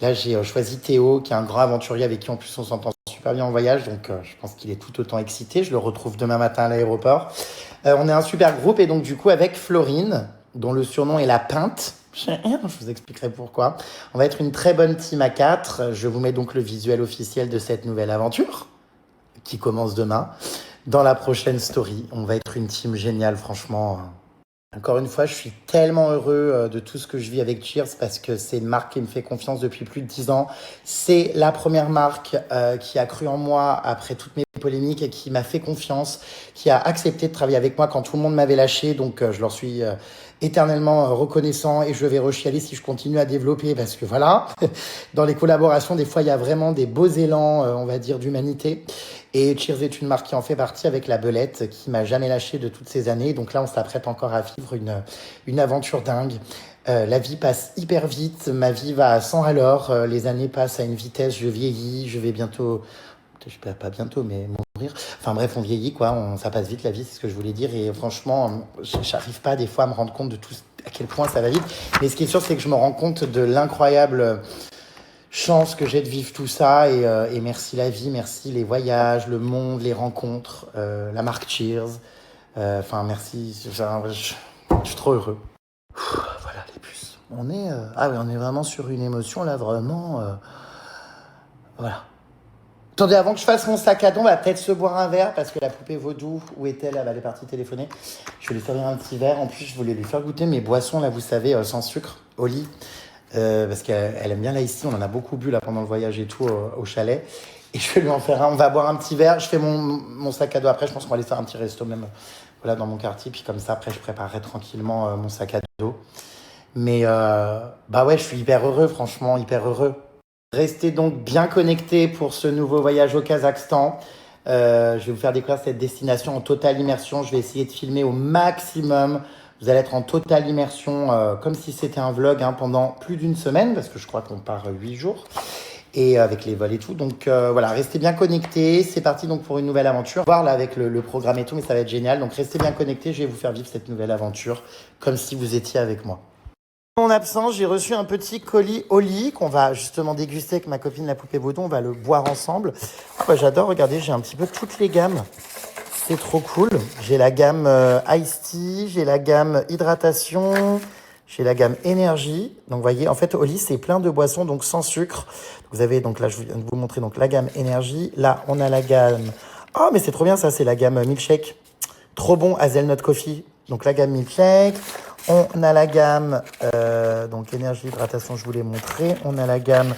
là, j'ai choisi Théo, qui est un grand aventurier avec qui en plus on s'entend super bien en voyage. Donc je pense qu'il est tout autant excité. Je le retrouve demain matin à l'aéroport. On est un super groupe et donc du coup avec Florine, dont le surnom est La Pinte. Je vous expliquerai pourquoi. On va être une très bonne team à 4. Je vous mets donc le visuel officiel de cette nouvelle aventure qui commence demain dans la prochaine story. On va être une team géniale, franchement. Encore une fois, je suis tellement heureux de tout ce que je vis avec Cheers parce que c'est une marque qui me fait confiance depuis plus de 10 ans. C'est la première marque qui a cru en moi après toutes mes polémiques et qui m'a fait confiance, qui a accepté de travailler avec moi quand tout le monde m'avait lâché. Donc, je leur suis éternellement reconnaissant et je vais rechialer si je continue à développer parce que voilà, dans les collaborations, des fois, il y a vraiment des beaux élans, on va dire, d'humanité. Et Cheers est une marque qui en fait partie avec La Belette, qui m'a jamais lâché de toutes ces années. Donc là, on s'apprête encore à vivre une aventure dingue. La vie passe hyper vite, ma vie va à 100 à l'heure, les années passent à une vitesse, je vieillis, je vais bientôt... Je pas bientôt, mais mourir. Enfin bref, on vieillit, quoi. Ça passe vite, la vie, c'est ce que je voulais dire. Et franchement, j'arrive pas des fois à me rendre compte de tout à quel point ça va vite. Mais ce qui est sûr, c'est que je me rends compte de l'incroyable chance que j'ai de vivre tout ça. Et merci la vie, merci les voyages, le monde, les rencontres, la marque Cheers. Enfin, merci. Je suis trop heureux. Voilà, les puces. On est vraiment sur une émotion, là, vraiment. Voilà. Attendez, avant que je fasse mon sac à dos, on va peut-être se boire un verre parce que la poupée vaudou, où est-elle? Elle est partie téléphoner. Je vais lui servir un petit verre. En plus, je voulais lui faire goûter mes boissons, là, vous savez, sans sucre, au lit. Parce qu'elle aime bien là ici. On en a beaucoup bu là pendant le voyage et tout au chalet. Et je vais lui en faire un. On va boire un petit verre. Je fais mon sac à dos après. Je pense qu'on va aller faire un petit resto même voilà, dans mon quartier. Puis comme ça, après, je préparerai tranquillement mon sac à dos. Mais ouais, je suis hyper heureux, franchement, hyper heureux. Restez donc bien connectés pour ce nouveau voyage au Kazakhstan. Je vais vous faire découvrir cette destination en totale immersion. Je vais essayer de filmer au maximum. Vous allez être en totale immersion, comme si c'était un vlog pendant plus d'une semaine, parce que je crois qu'on part 8 jours, et avec les vols et tout. Donc voilà, restez bien connectés. C'est parti donc pour une nouvelle aventure. Voir là avec le programme et tout, mais ça va être génial. Donc restez bien connectés. Je vais vous faire vivre cette nouvelle aventure, comme si vous étiez avec moi. En absence, j'ai reçu un petit colis au lit qu'on va justement déguster avec ma copine la poupée vaudou. On va le boire ensemble. J'adore, regardez, j'ai un petit peu toutes les gammes. C'est trop cool. J'ai la gamme Ice Tea, j'ai la gamme Hydratation, j'ai la gamme Énergie. Donc vous voyez, en fait, au lit, c'est plein de boissons, donc sans sucre. Vous avez, donc là, je viens de vous montrer donc, la gamme Énergie. Là, on a la gamme... Oh, mais c'est trop bien ça, c'est la gamme Milkshake. Trop bon, Hazelnut Coffee. Donc la gamme Milkshake. On a la gamme, donc énergie, hydratation, je vous l'ai montré. On a la gamme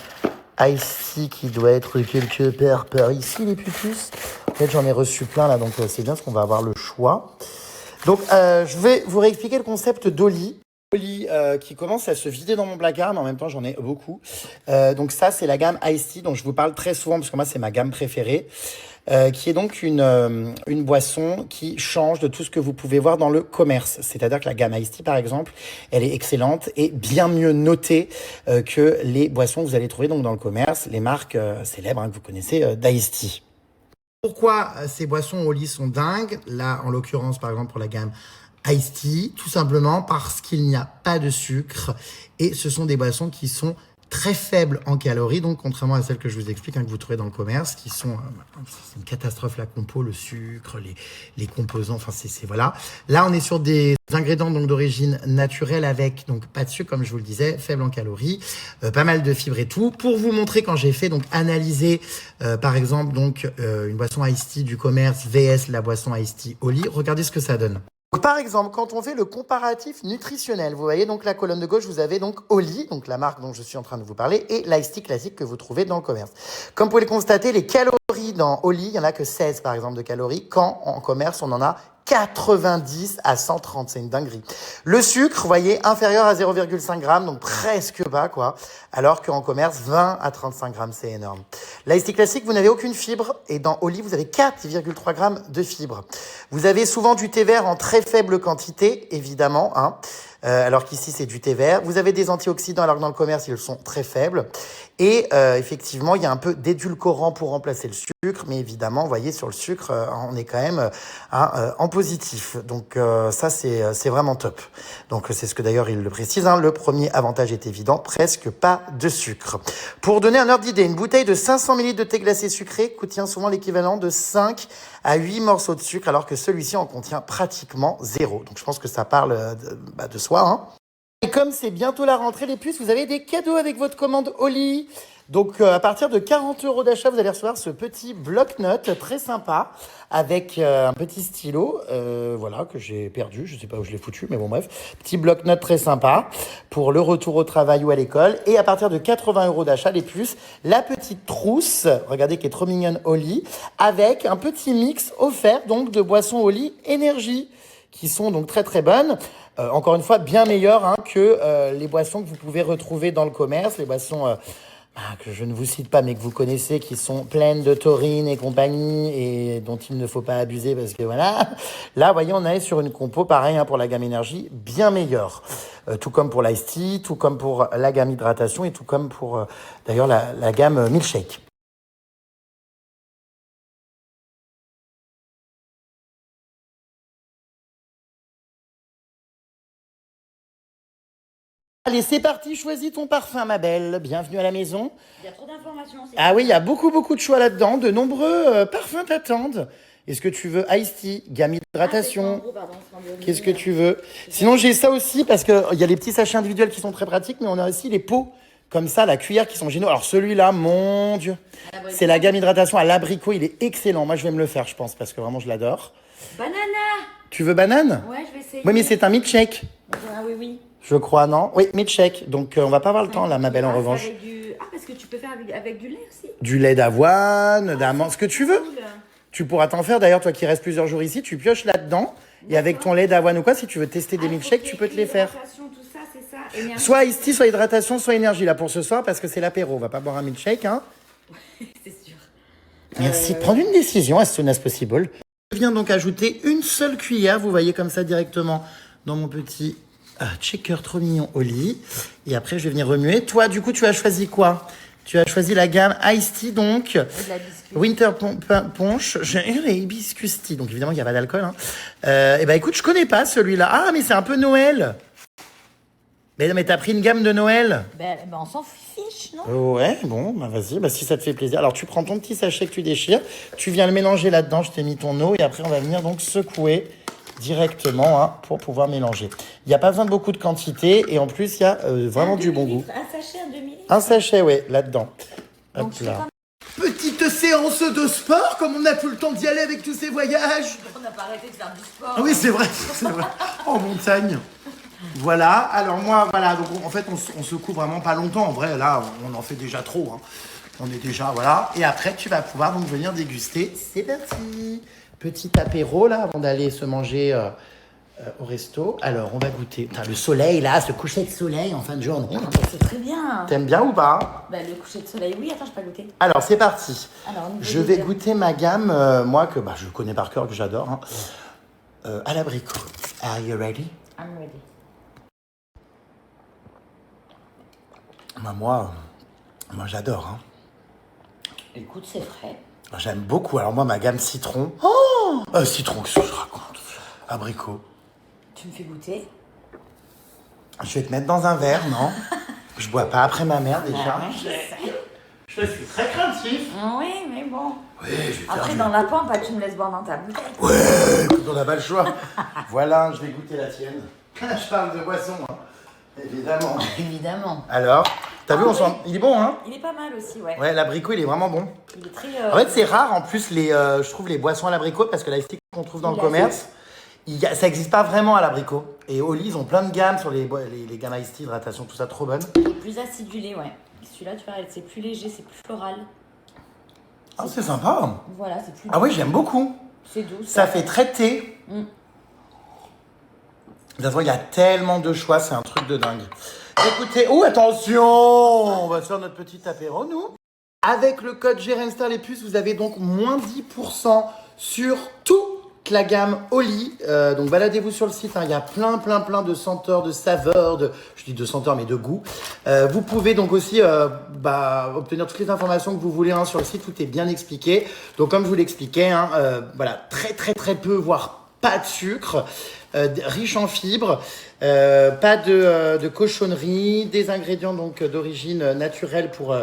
Ice Tea qui doit être quelque part par ici, les pupus. En fait, j'en ai reçu plein là, donc c'est bien parce qu'on va avoir le choix. Donc, je vais vous réexpliquer le concept d'Oli. Oli qui commence à se vider dans mon placard, mais en même temps, j'en ai beaucoup. Donc ça, c'est la gamme Ice Tea dont je vous parle très souvent parce que moi, c'est ma gamme préférée. Qui est donc une boisson qui change de tout ce que vous pouvez voir dans le commerce. C'est-à-dire que la gamme Ice Tea, par exemple, elle est excellente et bien mieux notée que les boissons que vous allez trouver donc dans le commerce, les marques célèbres que vous connaissez d'Ice Tea. Pourquoi ces boissons au lit sont dingues? Là, en l'occurrence, par exemple, pour la gamme Ice Tea, tout simplement parce qu'il n'y a pas de sucre et ce sont des boissons qui sont très faibles en calories, donc contrairement à celles que je vous explique, hein, que vous trouvez dans le commerce, qui sont c'est une catastrophe, la compo, le sucre, les composants, enfin voilà. Là, on est sur des ingrédients donc d'origine naturelle avec donc pas de sucre, comme je vous le disais, faible en calories, pas mal de fibres et tout. Pour vous montrer, quand j'ai fait donc analyser par exemple donc une boisson Iced Tea du commerce vs la boisson Iced Tea Oli, regardez ce que ça donne. Donc, par exemple, quand on fait le comparatif nutritionnel, vous voyez donc la colonne de gauche, vous avez donc Oli, donc la marque dont je suis en train de vous parler, et l'Iced Tea classique que vous trouvez dans le commerce. Comme vous pouvez le constater, les calories dans Oli, il n'y en a que 16 par exemple de calories, quand en commerce on en a 90 à 130, c'est une dinguerie. Le sucre, vous voyez, inférieur à 0,5 g, donc presque bas, quoi. Alors qu'en commerce, 20 à 35 grammes, c'est énorme. L'Iced Tea classique, vous n'avez aucune fibre, et dans Oli, vous avez 4,3 grammes de fibres. Vous avez souvent du thé vert en très faible quantité, évidemment, hein. Alors qu'ici, c'est du thé vert. Vous avez des antioxydants, alors que dans le commerce, ils sont très faibles. Et effectivement, il y a un peu d'édulcorant pour remplacer le sucre, mais évidemment, vous voyez, sur le sucre, on est quand même en positif. Donc ça, c'est vraiment top. Donc c'est ce que d'ailleurs il le précise, hein. Le premier avantage est évident, presque pas de sucre. Pour donner un ordre d'idée, une bouteille de 500 ml de thé glacé sucré contient souvent l'équivalent de 5 à 8 morceaux de sucre, alors que celui-ci en contient pratiquement 0. Donc je pense que ça parle de soi, hein. Et comme c'est bientôt la rentrée, les puces, vous avez des cadeaux avec votre commande Oli. Donc, à partir de 40 € d'achat, vous allez recevoir ce petit bloc-notes très sympa avec un petit stylo, voilà, que j'ai perdu. Je sais pas où je l'ai foutu, mais bon, bref. Petit bloc-notes très sympa pour le retour au travail ou à l'école. Et à partir de 80 € d'achat, les puces, la petite trousse, regardez, qui est trop mignonne Oli, avec un petit mix offert, donc, de boissons Oli énergie, qui sont donc très très bonnes. Encore une fois, bien meilleures hein, que les boissons que vous pouvez retrouver dans le commerce, les boissons que je ne vous cite pas mais que vous connaissez, qui sont pleines de taurine et compagnie et dont il ne faut pas abuser parce que voilà. Là, vous voyez, on est sur une compo pareil hein, pour la gamme énergie, bien meilleure. Tout comme pour l'Iced Tea, tout comme pour la gamme hydratation et tout comme pour d'ailleurs la gamme milkshake. Allez, c'est parti, choisis ton parfum, ma belle. Bienvenue à la maison. Il y a trop d'informations. Ah oui, il y a beaucoup de choix là-dedans. De nombreux parfums t'attendent. Est-ce que tu veux Iced Tea, gamme hydratation? Qu'est-ce que tu veux? Sinon, j'ai ça aussi parce qu'il y a les petits sachets individuels qui sont très pratiques, mais on a aussi les pots comme ça, la cuillère qui sont géniaux. Alors celui-là, mon Dieu, c'est la gamme hydratation à l'abricot. Il est excellent. Moi, je vais me le faire, je pense, parce que vraiment, je l'adore. Banana. Tu veux banane? Ouais, je vais essayer. Oui, mais c'est un milkshake. Ah oui. Je crois, non? Oui, milkshake. Donc, on va pas avoir le temps, là, ma belle, en revanche. Avec Ah, parce que tu peux faire avec du lait aussi. Du lait d'avoine, d'amande, ce que tu veux. Cool. Tu pourras t'en faire. D'ailleurs, toi qui restes plusieurs jours ici, tu pioches là-dedans. Et avec ton lait d'avoine ou quoi, si tu veux tester des milkshakes, tu peux te les faire. Tout ça, c'est ça. Énergie. Soit Iced Tea, soit hydratation, soit énergie, là, pour ce soir, parce que c'est l'apéro. On va pas boire un milkshake, hein. C'est sûr. Merci de prendre une décision as soon as possible. Je viens donc ajouter une seule cuillère, vous voyez comme ça directement dans mon petit shaker trop mignon au lit. Et après, je vais venir remuer. Toi, du coup, tu as choisi quoi? Tu as choisi la gamme Iced Tea, donc. Winter Punch. J'ai Hibiscus Tea. Donc, évidemment, il n'y a pas d'alcool. Hein. Et ben, écoute, je connais pas celui-là. Ah, mais c'est un peu Noël. Mais t'as pris une gamme de Noël? Ben, on s'en fiche, non? Ouais, bon, bah vas-y, bah si ça te fait plaisir. Alors, tu prends ton petit sachet que tu déchires, tu viens le mélanger là-dedans, je t'ai mis ton eau, et après, on va venir donc secouer directement hein, pour pouvoir mélanger. Il n'y a pas besoin de beaucoup de quantité, et en plus, il y a vraiment du bon goût. Un sachet, un demi-litre? Un sachet, ouais, là-dedans. Hop Donc, là. Petite séance de sport, comme on n'a plus le temps d'y aller avec tous ces voyages. On n'a pas arrêté de faire du sport. Ah oui, c'est vrai, c'est vrai. En montagne. Voilà, alors moi, voilà, donc en fait, on secoue vraiment pas longtemps. En vrai, là, on en fait déjà trop. Hein. On est déjà, voilà. Et après, tu vas pouvoir donc venir déguster. C'est parti. Petit apéro, là, avant d'aller se manger au resto. Alors, on va goûter. Putain, le soleil, là, ce coucher de soleil en fin de journée. C'est très bien. T'aimes bien ou pas? Bah, le coucher de soleil, oui. Attends, je peux pas goûter. Alors, c'est parti. Alors, je vais goûter ma gamme, moi, que je connais par cœur, que j'adore. Hein. À l'abricot. Are you ready? I'm ready. Moi, j'adore. Hein. Écoute, c'est frais. J'aime beaucoup. Alors moi, ma gamme citron. Oh citron, qu'est-ce que je raconte? Abricot. Tu me fais goûter? Je vais te mettre dans un verre, non? Je bois pas après ma mère déjà. Ouais, je sais. Je suis très craintif. Oui, mais bon. Oui, je vais Après, faire dans la pompe, tu me laisses boire dans ta bouteille. Ouais, écoute, on n'a pas le choix. Voilà, je vais goûter la tienne. Je parle de boisson, hein. Évidemment. Évidemment. Alors, t'as vu, il est bon, hein? Il est pas mal aussi, ouais. Ouais, l'abricot, il est vraiment bon. Il est très. En fait, c'est rare, en plus, je trouve les boissons à l'abricot, parce que la stick qu'on trouve dans le commerce, ça n'existe pas vraiment à l'abricot. Et Oli, ils ont plein de gammes sur les gammes Ice Tea, hydratation, tout ça, trop bonne. Il est plus acidulé, ouais. Celui-là, tu vois, c'est plus léger, c'est plus floral. Ah, c'est sympa. Voilà, c'est plus. Ah oui, j'aime beaucoup. C'est doux. Ça fait très thé. De toute façon, il y a tellement de choix, c'est un truc de dingue. Écoutez, attention, on va se faire notre petit apéro, nous. Avec le code GRENSTAR les puces, vous avez donc moins 10% sur toute la gamme Oli. Donc baladez-vous sur le site, hein. Il y a plein de senteurs, de saveurs, je dis de senteurs mais de goût. Vous pouvez donc aussi obtenir toutes les informations que vous voulez, hein, sur le site, tout est bien expliqué. Donc comme je vous l'expliquais, hein, voilà, très peu, voire pas de sucre, riche en fibres, pas de cochonnerie, des ingrédients donc d'origine naturelle pour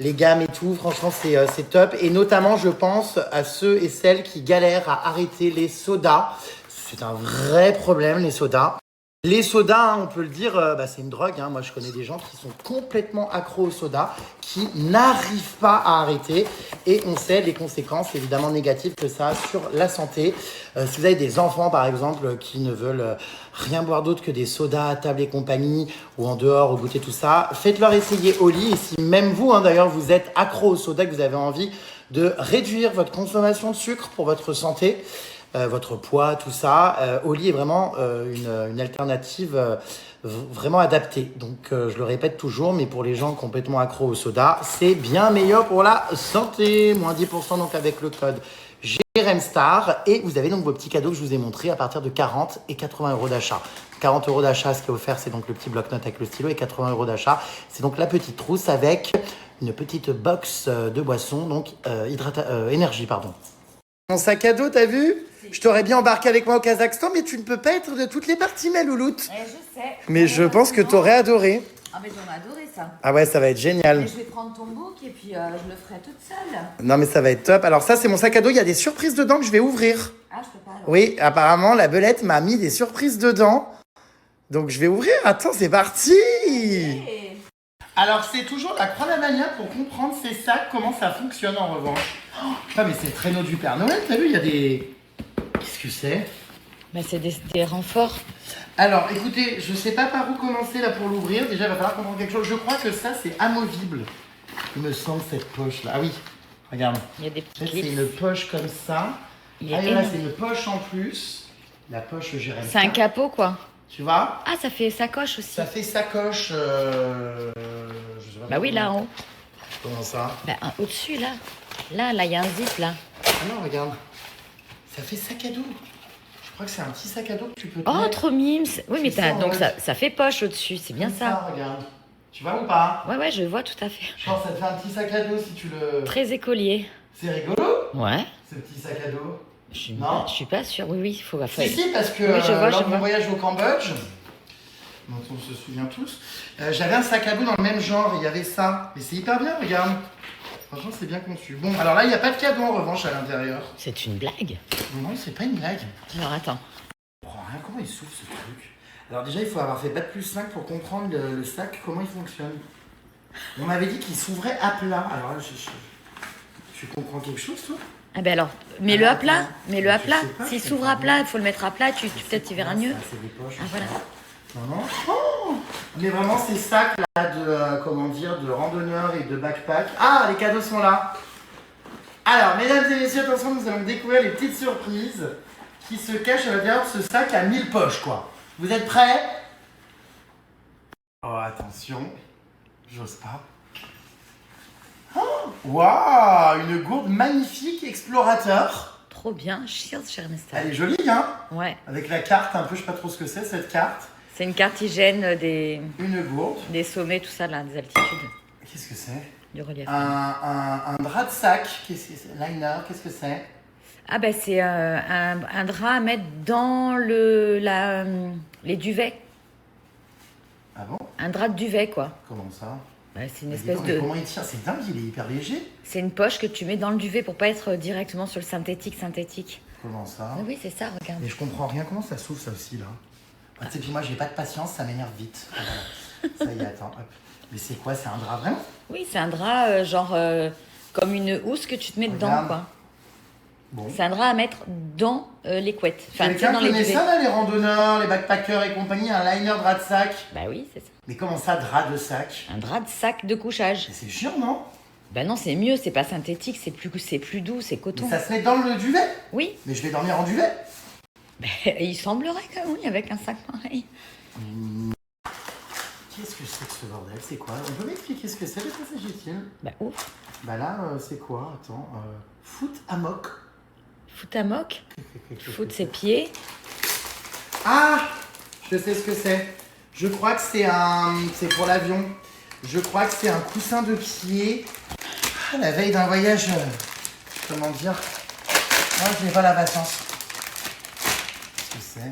les gammes et tout. Franchement, c'est top. Et notamment, je pense à ceux et celles qui galèrent à arrêter les sodas. C'est un vrai problème, les sodas. Les sodas, hein, on peut le dire, c'est une drogue, hein. Moi, je connais des gens qui sont complètement accros aux sodas, qui n'arrivent pas à arrêter. Et on sait les conséquences évidemment négatives que ça a sur la santé. Si vous avez des enfants, par exemple, qui ne veulent rien boire d'autre que des sodas à table et compagnie, ou en dehors, au goûter, tout ça, faites-leur essayer Oli. Et si même vous, hein, d'ailleurs, vous êtes accro aux sodas, que vous avez envie de réduire votre consommation de sucre pour votre santé, votre poids, tout ça, Oli est vraiment une alternative vraiment adaptée. Donc je le répète toujours, mais pour les gens complètement accros au soda, c'est bien meilleur pour la santé. Moins 10% donc avec le code GRENSTAR. Et vous avez donc vos petits cadeaux que je vous ai montrés à partir de 40 et 80 euros d'achat. 40 euros d'achat, ce qui est offert, c'est donc le petit bloc-notes avec le stylo, et 80 euros d'achat, c'est donc la petite trousse avec une petite box de boissons, donc énergie, pardon. Mon sac à dos, t'as vu? Je t'aurais bien embarqué avec moi au Kazakhstan, mais tu ne peux pas être de toutes les parties, ma louloute. Je sais. Mais je pense que t'aurais adoré. Ah, mais j'aurais adoré ça. Ah ouais, ça va être génial. Mais je vais prendre ton book et puis je le ferai toute seule. Non, mais ça va être top. Alors ça, c'est mon sac à dos. Il y a des surprises dedans que je vais ouvrir. Ah, je peux pas alors. Oui, apparemment, la belette m'a mis des surprises dedans. Donc je vais ouvrir. Attends, c'est parti. Hey. Alors, c'est toujours la croix de la manière pour comprendre ces sacs, comment ça fonctionne en revanche. Oh, putain, mais c'est le traîneau du Père Noël, t'as vu, il y a des... Qu'est-ce que c'est? C'est des renforts. Alors, écoutez, je sais pas par où commencer là pour l'ouvrir. Déjà, il va falloir comprendre quelque chose. Je crois que ça, c'est amovible. Il me semble, cette poche-là. Ah oui, regarde. Il y a des petits C'est clips. une poche comme ça. Il est Ah, là, énorme. c'est une poche en plus. La poche Jérémy. C'est un capot, quoi. Tu vois? Ah, ça fait sacoche aussi. Ça fait sacoche. Je sais pas Bah oui, là en haut. Comment ça? Au-dessus, là. Là, il y a un zip, là. Ah non, regarde. Ça fait sac à dos. Je crois que c'est un petit sac à dos que tu peux te Oh, mettre. trop mimes. Oui, mais C'est ça, donc ouais. ça fait poche au-dessus, c'est bien Comme ça. Regarde. Tu vois ou pas? Ouais, je vois tout à fait. Je pense que ça te fait un petit sac à dos si tu le... Très écolier. C'est rigolo, Ouais. ce petit sac à dos. Je suis pas sûre. Oui, il faut... Si, parce que Oui, je vois, lors je de vois. mon voyage au Cambodge, dont on se souvient tous, j'avais un sac à dos dans le même genre et il y avait ça. Et c'est hyper bien, regarde. Franchement, c'est bien conçu. Bon, alors là, il n'y a pas de cadeau en revanche à l'intérieur. C'est une blague. Non, c'est pas une blague. Alors, attends. Je comprends rien, comment il s'ouvre ce truc? Alors déjà, il faut avoir fait Bac plus 5 pour comprendre le sac, comment il fonctionne. On m'avait dit qu'il s'ouvrait à plat. Alors là, tu comprends quelque chose, toi? Ah ben alors, mets-le à plat. Mets-le à Je plat. sais pas, S'il c'est s'ouvre pas à bon. plat, il faut le mettre à plat. Peut-être tu verras mieux. Ça, c'est des poches. Ah voilà. Non. Oh, mais vraiment, ces sacs là de randonneurs et de backpack. Ah, les cadeaux sont là. Alors, mesdames et messieurs, attention, nous allons découvrir les petites surprises qui se cachent à l'intérieur de ce sac à 1000 poches, quoi. Vous êtes prêts? Oh, attention. J'ose pas. Oh, waouh, une gourde magnifique explorateur. Trop bien. Cheers, cher Nestor. Elle est jolie, hein? Ouais. Avec la carte, un peu, je sais pas trop ce que c'est, cette carte. C'est une carte hygiène des Une gourde. sommets, tout ça, là, des altitudes, Qu'est-ce que c'est? du relief. Un drap de sac. Qu'est-ce que c'est? Liner, qu'est-ce que c'est? Ah ben c'est un drap à mettre dans les duvets. Ah bon? Un drap de duvet, quoi. Comment ça? Ouais, c'est une Mais dis espèce donc, mais de... comment il tient? C'est dingue, il est hyper léger. C'est une poche que tu mets dans le duvet pour pas être directement sur le synthétique. Comment ça? Oui, c'est ça, regarde. Mais je comprends rien, comment ça s'ouvre ça aussi là? Ah, tu sais, puis moi j'ai pas de patience, ça m'énerve vite. Ah, voilà. Ça y est, attends, hop. Mais c'est quoi? C'est un drap vraiment? Oui, c'est un drap comme une housse que tu te mets dedans, Regarde. quoi. Bon. C'est un drap à mettre dans les couettes. Enfin, tu sais, Quelqu'un dans les connaît duvets. ça là, les randonneurs, les backpackers et compagnie, un liner drap de sac? Bah oui, c'est ça. Mais comment ça, drap de sac? Un drap de sac de couchage. Mais c'est chiant, non? Bah non, c'est mieux, c'est pas synthétique, c'est plus doux, c'est coton. Mais ça se met dans le duvet? Oui, Mais je vais dormir en duvet? il semblerait que oui, avec un sac pareil. Qu'est-ce que c'est que ce bordel? C'est quoi? On peut m'expliquer ce que c'est? De quoi s'agit-il? Bah ouf. Bah là, c'est quoi? Attends, foot amok. Foot à moque, foot ses pieds. Ah! Je sais ce que c'est. Je crois que c'est pour l'avion. Je crois que c'est un coussin de pied. Ah, la veille d'un voyage, comment dire? Moi, je n'ai pas la patience. Qu'est-ce que c'est?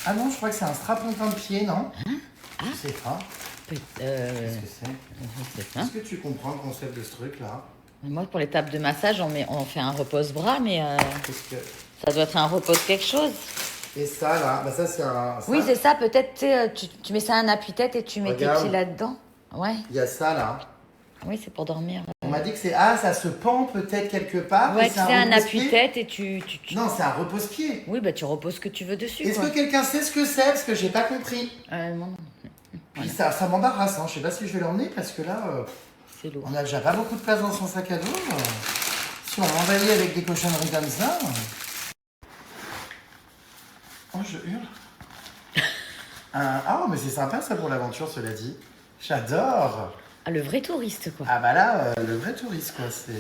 Ah non, je crois que c'est un strapontin de pied, non? Je sais pas. Qu'est-ce que c'est? C'est ça. Est-ce que tu comprends le concept de ce truc-là? Moi, pour les tables de massage, on fait un repose-bras, mais Qu'est-ce que... ça doit être un repose quelque chose. Et ça, là, bah ça, c'est un... Oui, c'est ça, peut-être, tu mets ça à un appui-tête et tu mets tes Regarde. pieds là-dedans. Ouais, Il y a ça, là. oui, c'est pour dormir. On m'a dit que c'est... Ah, ça se pend peut-être quelque part. Ouais, et tu sais, un repose-pied. appui-tête et tu... Non, c'est un repose-pied. Oui, bah tu reposes ce que tu veux dessus, Est-ce quoi. que quelqu'un sait ce que c'est? Parce que j'ai pas compris. Non, Puis ça m'embarrasse, hein. Je sais pas si je vais l'emmener parce que là, c'est lourd. on a déjà pas beaucoup de place dans son sac à dos. Si on m'envahit avec des cochonneries comme ça... Oh, je hurle. Ah, mais c'est sympa ça pour l'aventure, cela dit. J'adore. Ah, le vrai touriste, quoi. Ah bah là, le vrai touriste, quoi, c'est...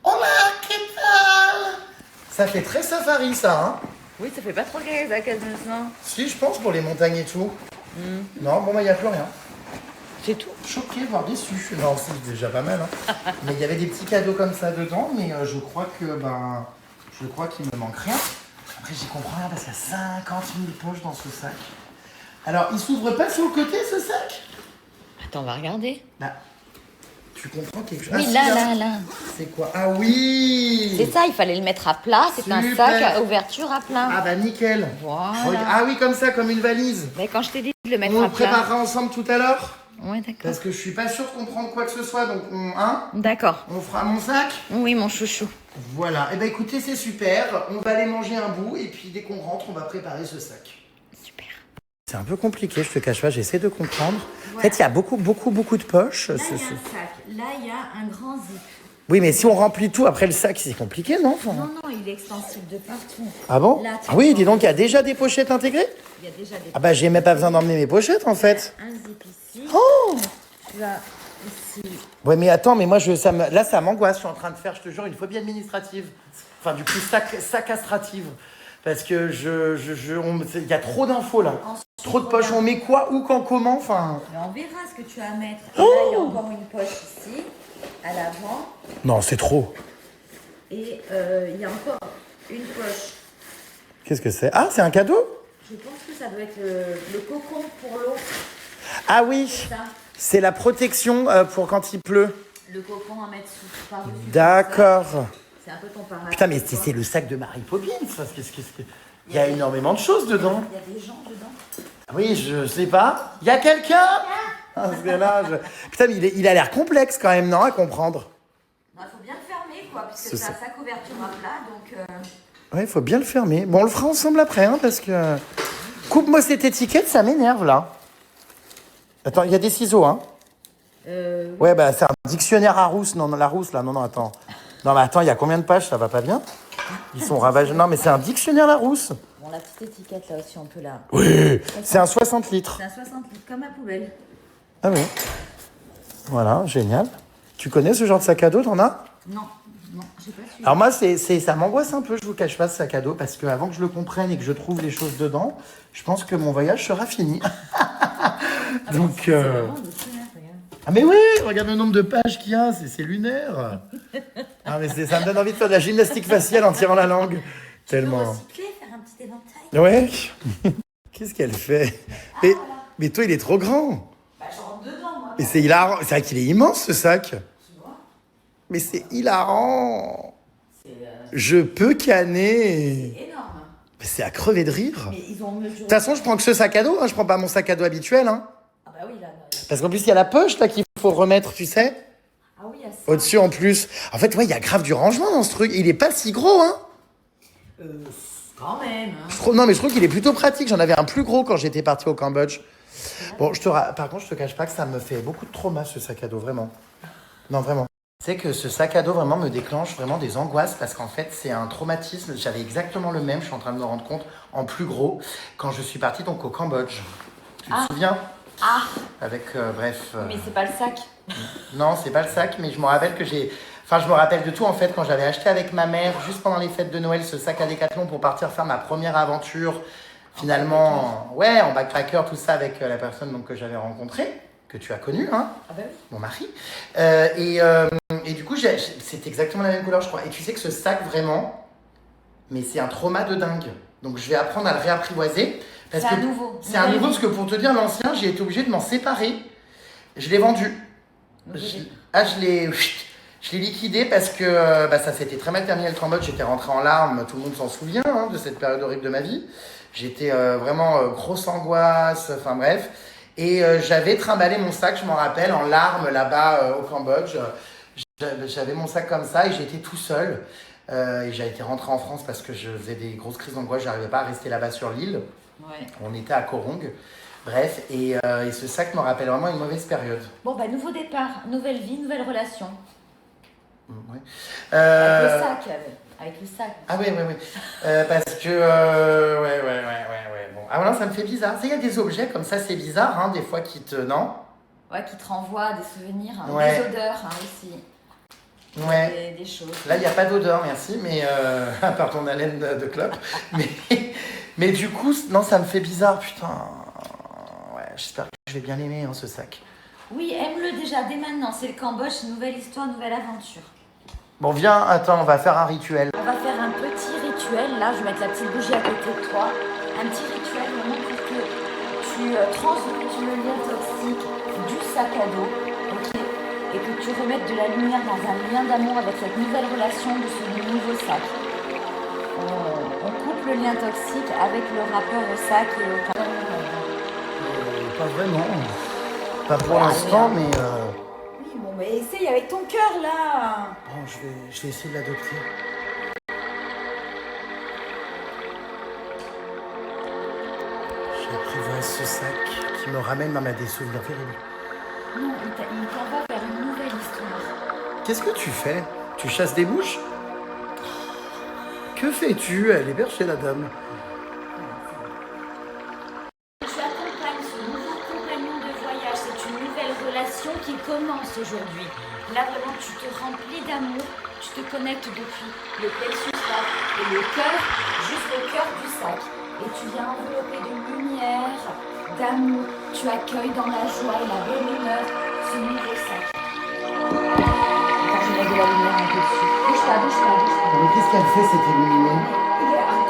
Hola, qu'est-ce que ça fait très safari, ça, hein? Oui, ça fait pas trop gay, la case maintenant. Si, je pense, pour les montagnes et tout. Non, bon, bah, il n'y a plus rien. C'est tout. Choqué, voire déçu. Non, c'est déjà pas mal, hein. Mais il y avait des petits cadeaux comme ça dedans, mais je crois qu'il me manque rien. Après, j'y comprends rien parce qu'il y a 50 000 poches dans ce sac. Alors, il s'ouvre pas sur le côté, ce sac? Attends, on va regarder. Bah, tu comprends quelque chose? Oui, Ah, là, si, là. C'est quoi? Ah oui! C'est ça, il fallait le mettre à plat. C'est un Super. sac à ouverture à plat. Ah bah nickel. Voilà. Ah oui, comme ça, comme une valise. Mais quand je t'ai dit de le mettre On à le plat. préparera ensemble tout à l'heure. Ouais, d'accord. Parce que je suis pas sûr de comprendre quoi que ce soit, donc D'accord. on fera mon sac. Oui, mon chouchou. Voilà, et ben écoutez, c'est super. On va aller manger un bout et puis dès qu'on rentre, on va préparer ce sac. Super. C'est un peu compliqué, je te cache pas, j'essaie de comprendre. En fait, il y a beaucoup de poches. Là, il y a un sac. Là, il y a un grand zip. Oui, mais si on remplit tout après le sac, c'est compliqué, non? Enfin... Non, il est extensible de partout. Ah bon? Là, tu Ah oui, vois. dis donc, il y a déjà des pochettes intégrées? Il y a déjà des... Ah bah, j'ai même pas besoin d'emmener mes pochettes, en fait. Un zip ici. Oh! Tu as ici... Ouais, mais attends, mais moi, là, ça m'angoisse. Je suis en train de faire, je te jure, une phobie administrative. Enfin, du coup, sacastrative. Parce que il y a trop d'infos, là. Ensuite, Trop de poches. On met quoi, où, quand, comment, enfin... Mais on verra ce que tu as à mettre. Et là, il y a encore une poche ici, à l'avant. Non, c'est trop. Et il y a encore une poche. Qu'est-ce que c'est? Ah, c'est un cadeau? Je pense que ça doit être le cocon pour l'eau. Ah oui, Ça, c'est la protection pour quand il pleut. le cocon à mettre par-dessus. D'accord. C'est un peu ton parapluie. Putain, mais c'est le sac de Mary Poppins. Il y a énormément de choses dedans. Il y a des gens dedans. Oui, je sais pas. Il y a quelqu'un? Parce que là, putain, mais il a l'air complexe quand même, non, à comprendre. Il faut bien le fermer, quoi, puisque C'est c'est un ça. sac ouverture à plat, donc... Ouais, il faut bien le fermer. Bon, on le fera ensemble après, hein, parce que... Coupe-moi cette étiquette, ça m'énerve, là. Attends, il y a des ciseaux, hein. Ouais, bah, c'est un dictionnaire à rousse. Non, Larousse, là. Non, attends. Non, mais attends, il y a combien de pages? Ça va pas bien? Ils sont ravagés. Non, mais c'est un dictionnaire Larousse. Bon, la petite étiquette, là aussi, on peut la... Oui, c'est un 60 litres. C'est un 60 litres, comme à poubelle. Ah oui. Voilà, génial. Tu connais ce genre de sac à dos, t'en as? Non, j'ai pas su. Alors moi, ça m'angoisse un peu, je vous cache pas, ce sac à dos, parce qu'avant que je le comprenne et que je trouve les choses dedans, je pense que mon voyage sera fini. Donc... C'est vraiment de lunaire, regarde. Ah mais oui, regarde le nombre de pages qu'il y a, c'est lunaire. Ah mais ça me donne envie de faire de la gymnastique faciale en tirant la langue. Tellement. Recycler, faire un petit éventail. Ouais. Qu'est-ce qu'elle fait? Mais toi, il est trop grand. Bah, je rentre dedans, moi. Et c'est hilarant. C'est vrai qu'il est immense, ce sac. Mais c'est hilarant. Je peux canner. C'est énorme. Mais c'est à crever de rire. Mais ils ont mesuré. De toute façon, je prends que ce sac à dos. Hein. Je prends pas mon sac à dos habituel. Hein. Ah bah oui, là. Parce qu'en plus, il y a la poche là qu'il faut remettre, tu sais. Ah oui, il y a ça. Au-dessus en plus. En fait, ouais, il y a grave du rangement dans ce truc. Il est pas si gros, hein. Quand même. Hein. Non, mais je trouve qu'il est plutôt pratique. J'en avais un plus gros quand j'étais partie au Cambodge. Bon, par contre, je te cache pas que ça me fait beaucoup de trauma, ce sac à dos, vraiment. Non, vraiment. Tu sais que ce sac à dos, vraiment, me déclenche vraiment des angoisses parce qu'en fait, c'est un traumatisme. J'avais exactement le même, je suis en train de me rendre compte, en plus gros, quand je suis partie donc au Cambodge. Tu te souviens? Ah. Avec, bref... Mais c'est pas le sac. Non, c'est pas le sac, mais je me rappelle que j'ai... Enfin, je me rappelle de tout, en fait, quand j'avais acheté avec ma mère, juste pendant les fêtes de Noël, ce sac à Décathlon pour partir faire ma première aventure, finalement, ouais, en backpacker, tout ça, avec la personne donc, que j'avais rencontrée, que tu as connue, hein, Ah bah oui. mon mari. Et du coup, c'est exactement la même couleur, je crois. Et tu sais que ce sac, vraiment, mais c'est un trauma de dingue. Donc, je vais apprendre à le réapprivoiser. C'est un nouveau. C'est un nouveau, parce que pour te dire, l'ancien, j'ai été obligée de m'en séparer. Je l'ai vendu. Je l'ai liquidé parce que ça s'était très mal terminé le Cambodge. J'étais rentré en larmes, tout le monde s'en souvient hein, de cette période horrible de ma vie. J'étais vraiment grosse angoisse, enfin bref. Et j'avais trimballé mon sac, je m'en rappelle, en larmes là-bas au Cambodge. J'avais mon sac comme ça et j'étais tout seul. Et j'ai été rentré en France parce que je faisais des grosses crises d'angoisse. J'arrivais pas à rester là-bas sur l'île. Ouais. On était à Koh Rong. Bref, et ce sac me rappelle vraiment une mauvaise période. Bon, bah, nouveau départ, nouvelle vie, nouvelle relation. Ouais. Avec le sac, avec le sac. Ah oui. Parce que... ouais. Bon. Ah voilà, ça me fait bizarre. Tu sais, il y a des objets comme ça, c'est bizarre, hein, des fois qui te... Non? Ouais, qui te renvoie à des souvenirs, hein, Ouais. des odeurs hein, aussi. Ouais. Des choses. Là, il n'y a pas d'odeur, merci, mais... à part ton haleine de clope. mais du coup, non, ça me fait bizarre, putain. Ouais, j'espère que je vais bien l'aimer, hein, ce sac. Oui, aime-le déjà dès maintenant. C'est le Cambodge, nouvelle histoire, nouvelle aventure. Bon, viens, attends, on va faire un rituel. On va faire un petit rituel. Là, je vais mettre la petite bougie à côté de toi. Un petit rituel vraiment pour que tu transmutes le lien toxique du sac à dos, ok, et que tu remettes de la lumière dans un lien d'amour avec cette nouvelle relation de ce nouveau sac. On coupe le lien toxique avec le rapport au sac et au Pas vraiment. Pas pour l'instant, mais... Oui, bon, mais essaye avec ton cœur, là. Bon, je vais essayer de l'adopter. J'apprivoise ce sac qui me ramène à des souvenirs terribles. Non, il t'en va vers une nouvelle histoire. Qu'est-ce que tu fais? Tu chasses des mouches? Que fais-tu? Elle est perchée, la dame. Tu accompagnes ce nouveau compagnon de voyage, c'est une nouvelle relation qui commence aujourd'hui. Là vraiment tu te remplis d'amour, tu te connectes depuis le plexus là et le cœur jusqu'au cœur du sac. Et tu viens envelopper de lumière, d'amour, tu accueilles dans la joie et la bonne humeur ce nouveau sac. Attends, je mets de la lumière un peu dessus. Bouge pas. Mais qu'est-ce qu'elle fait, cette illuminée?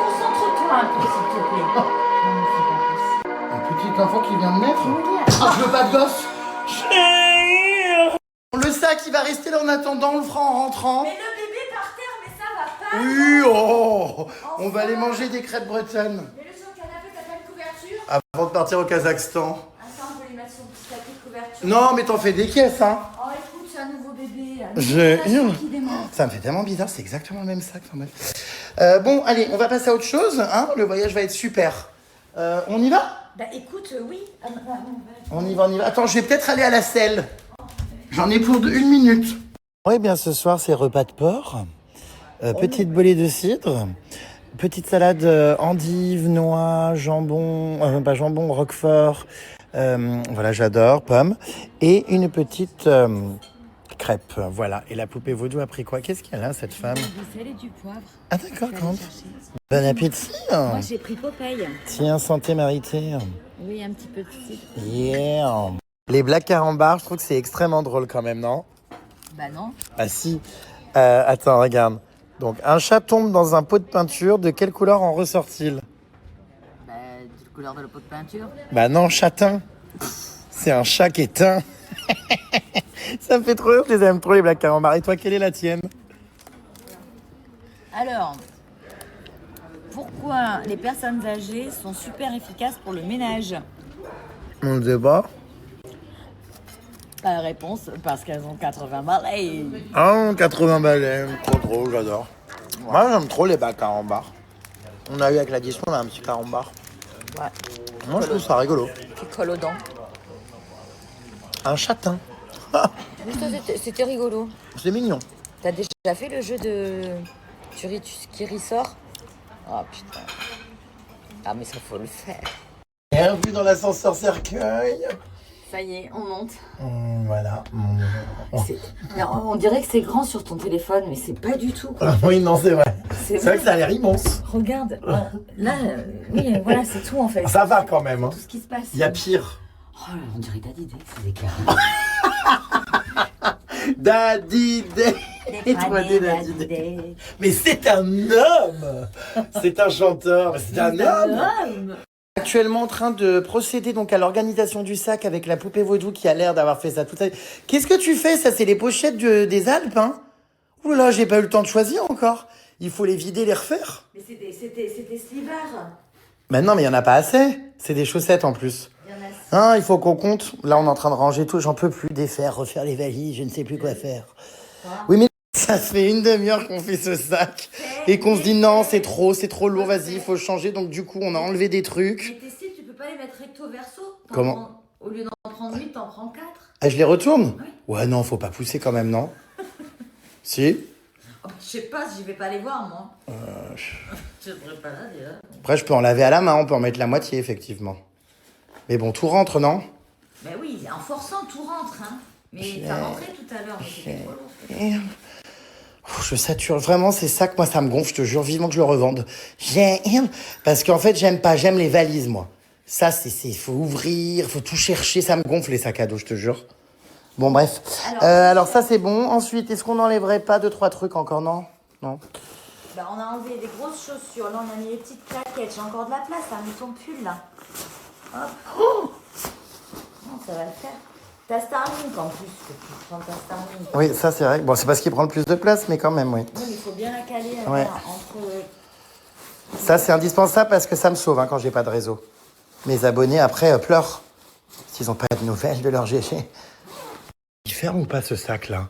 Concentre-toi un peu s'il te plaît. Non mais c'est pas possible. Un petit enfant qui vient de naître? Oui, Ah, je veux pas de gosse! Le sac, il va rester là en attendant, on le fera en rentrant. mais le bébé par terre, mais ça va pas. Oui, oh! On va aller manger des crêpes bretonnes. Mets-le sur le canapé, t'as pas une couverture? Avant de partir au Kazakhstan. Attends, on peut les mettre sur le petit tapis de couverture. Non, mais t'en fais des caisses, hein. Oh, écoute, c'est un nouveau bébé. Qui démarre. Ça me fait tellement bizarre, c'est exactement le même sac. Enfin, bref. Bon, allez, on va passer à autre chose. Hein. Le voyage va être super. On y va? Bah écoute, oui. On y va. Attends, je vais peut-être aller à la selle. J'en ai pour 1 minute. Oui, bien ce soir, c'est repas de porc. Petite bolée de cidre. Petite salade endive, noix, jambon, pas jambon, roquefort. Voilà, j'adore, pommes. Et une petite crêpe. Voilà. Et la poupée vaudou a pris quoi? Qu'est-ce qu'elle a, cette femme? Du sel et du poivre. Ah d'accord, compte. Bon appétit. Moi, j'ai pris Popeye. Tiens, santé Marité. Oui, un petit peu de cidre. Yeah. Les blagues carambars, je trouve que c'est extrêmement drôle quand même, non? Bah non. Ah si. Attends, regarde. Donc, un chat tombe dans un pot de peinture. De quelle couleur en ressort-il? Bah, de couleur de la peau de peinture. Bah non, châtain. C'est un chat qui est éteint. Ça me fait trop rire, je les aime trop les blagues carambars. Et toi, quelle est la tienne? Alors, pourquoi les personnes âgées sont super efficaces pour le ménage? On ne sait pas. La réponse, parce qu'elles ont 80 balais. Ah, 80 balais, trop, j'adore. Moi, j'aime trop les bacs carambars. On a eu avec l'addition, on a un petit carambar. Ouais. Moi, je trouve ça rigolo. Qui colle aux dents. Un châtain. Mais ça, c'était rigolo. C'est mignon. T'as déjà fait le jeu de qui ressort? Oh putain. Ah mais ça faut le faire. Bienvenue dans l'ascenseur cercueil. Ça y est, on monte. Voilà. On dirait que c'est grand sur ton téléphone, mais c'est pas du tout. Oui, non, c'est vrai. C'est vrai que ça a l'air immense. Regarde, là, oui, voilà, c'est tout en fait. Ça va quand même. Hein. Tout ce qui se passe. Il y a pire. Oh, on dirait Daddy Day, c'est des carrés. Daddy Day. Daddy Day. Mais c'est un homme. C'est un chanteur. C'est un homme. Actuellement en train de procéder donc à l'organisation du sac avec la poupée vaudou qui a l'air d'avoir fait ça toute sa vie. Qu'est-ce que tu fais? Ça, c'est les pochettes des Alpes, hein? Ouh là, j'ai pas eu le temps de choisir encore. Il faut les vider, les refaire. Mais c'était slivers. Mais non, mais il y en a pas assez. C'est des chaussettes en plus. Il y en a 6. Hein, il faut qu'on compte. Là, on est en train de ranger tout. J'en peux plus. Défaire, refaire les valises. Je ne sais plus quoi faire. Oui, mais ça fait une demi-heure qu'on fait ce sac. Et qu'on se dit non, c'est trop lourd. Vas-y, il faut changer. Donc, du coup, on a enlevé des trucs. Mais tes styles, tu peux pas les mettre recto verso? Comment? Au lieu d'en prendre 8, t'en prends 4. Ah, je les retourne? Oui. Ouais, non, faut pas pousser quand même, non? Si? Oh, je sais pas, j'y vais pas les voir, moi. Je devrais pas là, déjà. Après, je peux en laver à la main. On peut en mettre la moitié, effectivement. Mais bon, tout rentre, non? Ben oui, en forçant, tout rentre, hein. Mais ça rentrait tout à l'heure, mais c'était trop lourd. Je sature vraiment ces sacs, moi ça me gonfle, je te jure vivement que je le revende. Parce qu'en fait j'aime les valises moi. Ça c'est faut ouvrir, faut tout chercher, ça me gonfle les sacs à dos, je te jure. Bon bref. Alors ça c'est bon. Ensuite, est-ce qu'on n'enlèverait pas 2-3 trucs encore, non? Non. Bah on a enlevé des grosses chaussures, là on a mis les petites claquettes, j'ai encore de la place, t'as mis ton pull là. Hop. Oh non, ça va le faire. T'as Starlink en plus, faut que tu prends ta Starlink. Oui, ça c'est vrai. Bon, c'est parce qu'il prend le plus de place, mais quand même, oui. Non, mais il faut bien la caler Ouais. entre... Ça c'est indispensable parce que ça me sauve hein, quand j'ai pas de réseau. Mes abonnés après pleurent s'ils ont pas de nouvelles de leur GG. Il ferme ou pas ce sac là?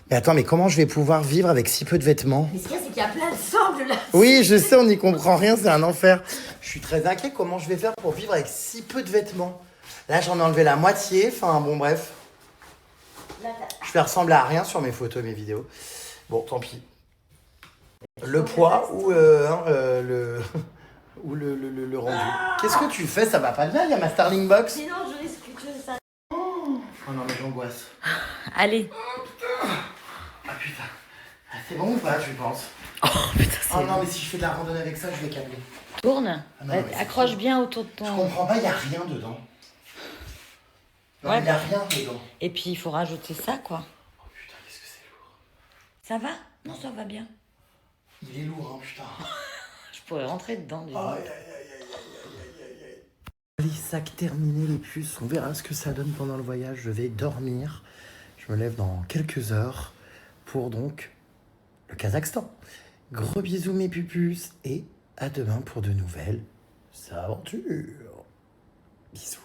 Mais attends, mais comment je vais pouvoir vivre avec si peu de vêtements? Mais ce qu'il y a, c'est qu'il y a plein de sangles là. Oui, je sais, on n'y comprend rien, c'est un enfer. Je suis très inquiet, comment je vais faire pour vivre avec si peu de vêtements? Là, j'en ai enlevé la moitié, enfin bon, bref. Je fais ressembler à rien sur mes photos, mes vidéos. Bon, tant pis. Le poids ou le rendu. Qu'est-ce que tu fais? Ça va pas bien, il y a ma Starling Box. Sinon, je risque que ça... Oh non, mais j'angoisse. Allez. Ah putain. Ah, c'est bon ou pas, tu penses? Oh putain, c'est... Oh non, mais si je fais de la randonnée avec ça, je vais câbler. Tourne. Ah non, mais accroche c'est bien autour de Je ton... comprends pas, il n'y a rien dedans. Non, Ouais. il n'y a rien dedans. Et puis, il faut rajouter ça, quoi. Oh putain, qu'est-ce que c'est lourd. Ça va? Non, ça va bien. Il est lourd, hein, putain. Je pourrais rentrer dedans, du coup. Aïe, aïe, aïe, aïe, aïe, aïe, aïe. Les sacs terminés, les puces, on verra ce que ça donne pendant le voyage. Je vais dormir. Je me lève dans quelques heures pour donc le Kazakhstan. Gros bisous mes pupus et à demain pour de nouvelles aventures. Bisous.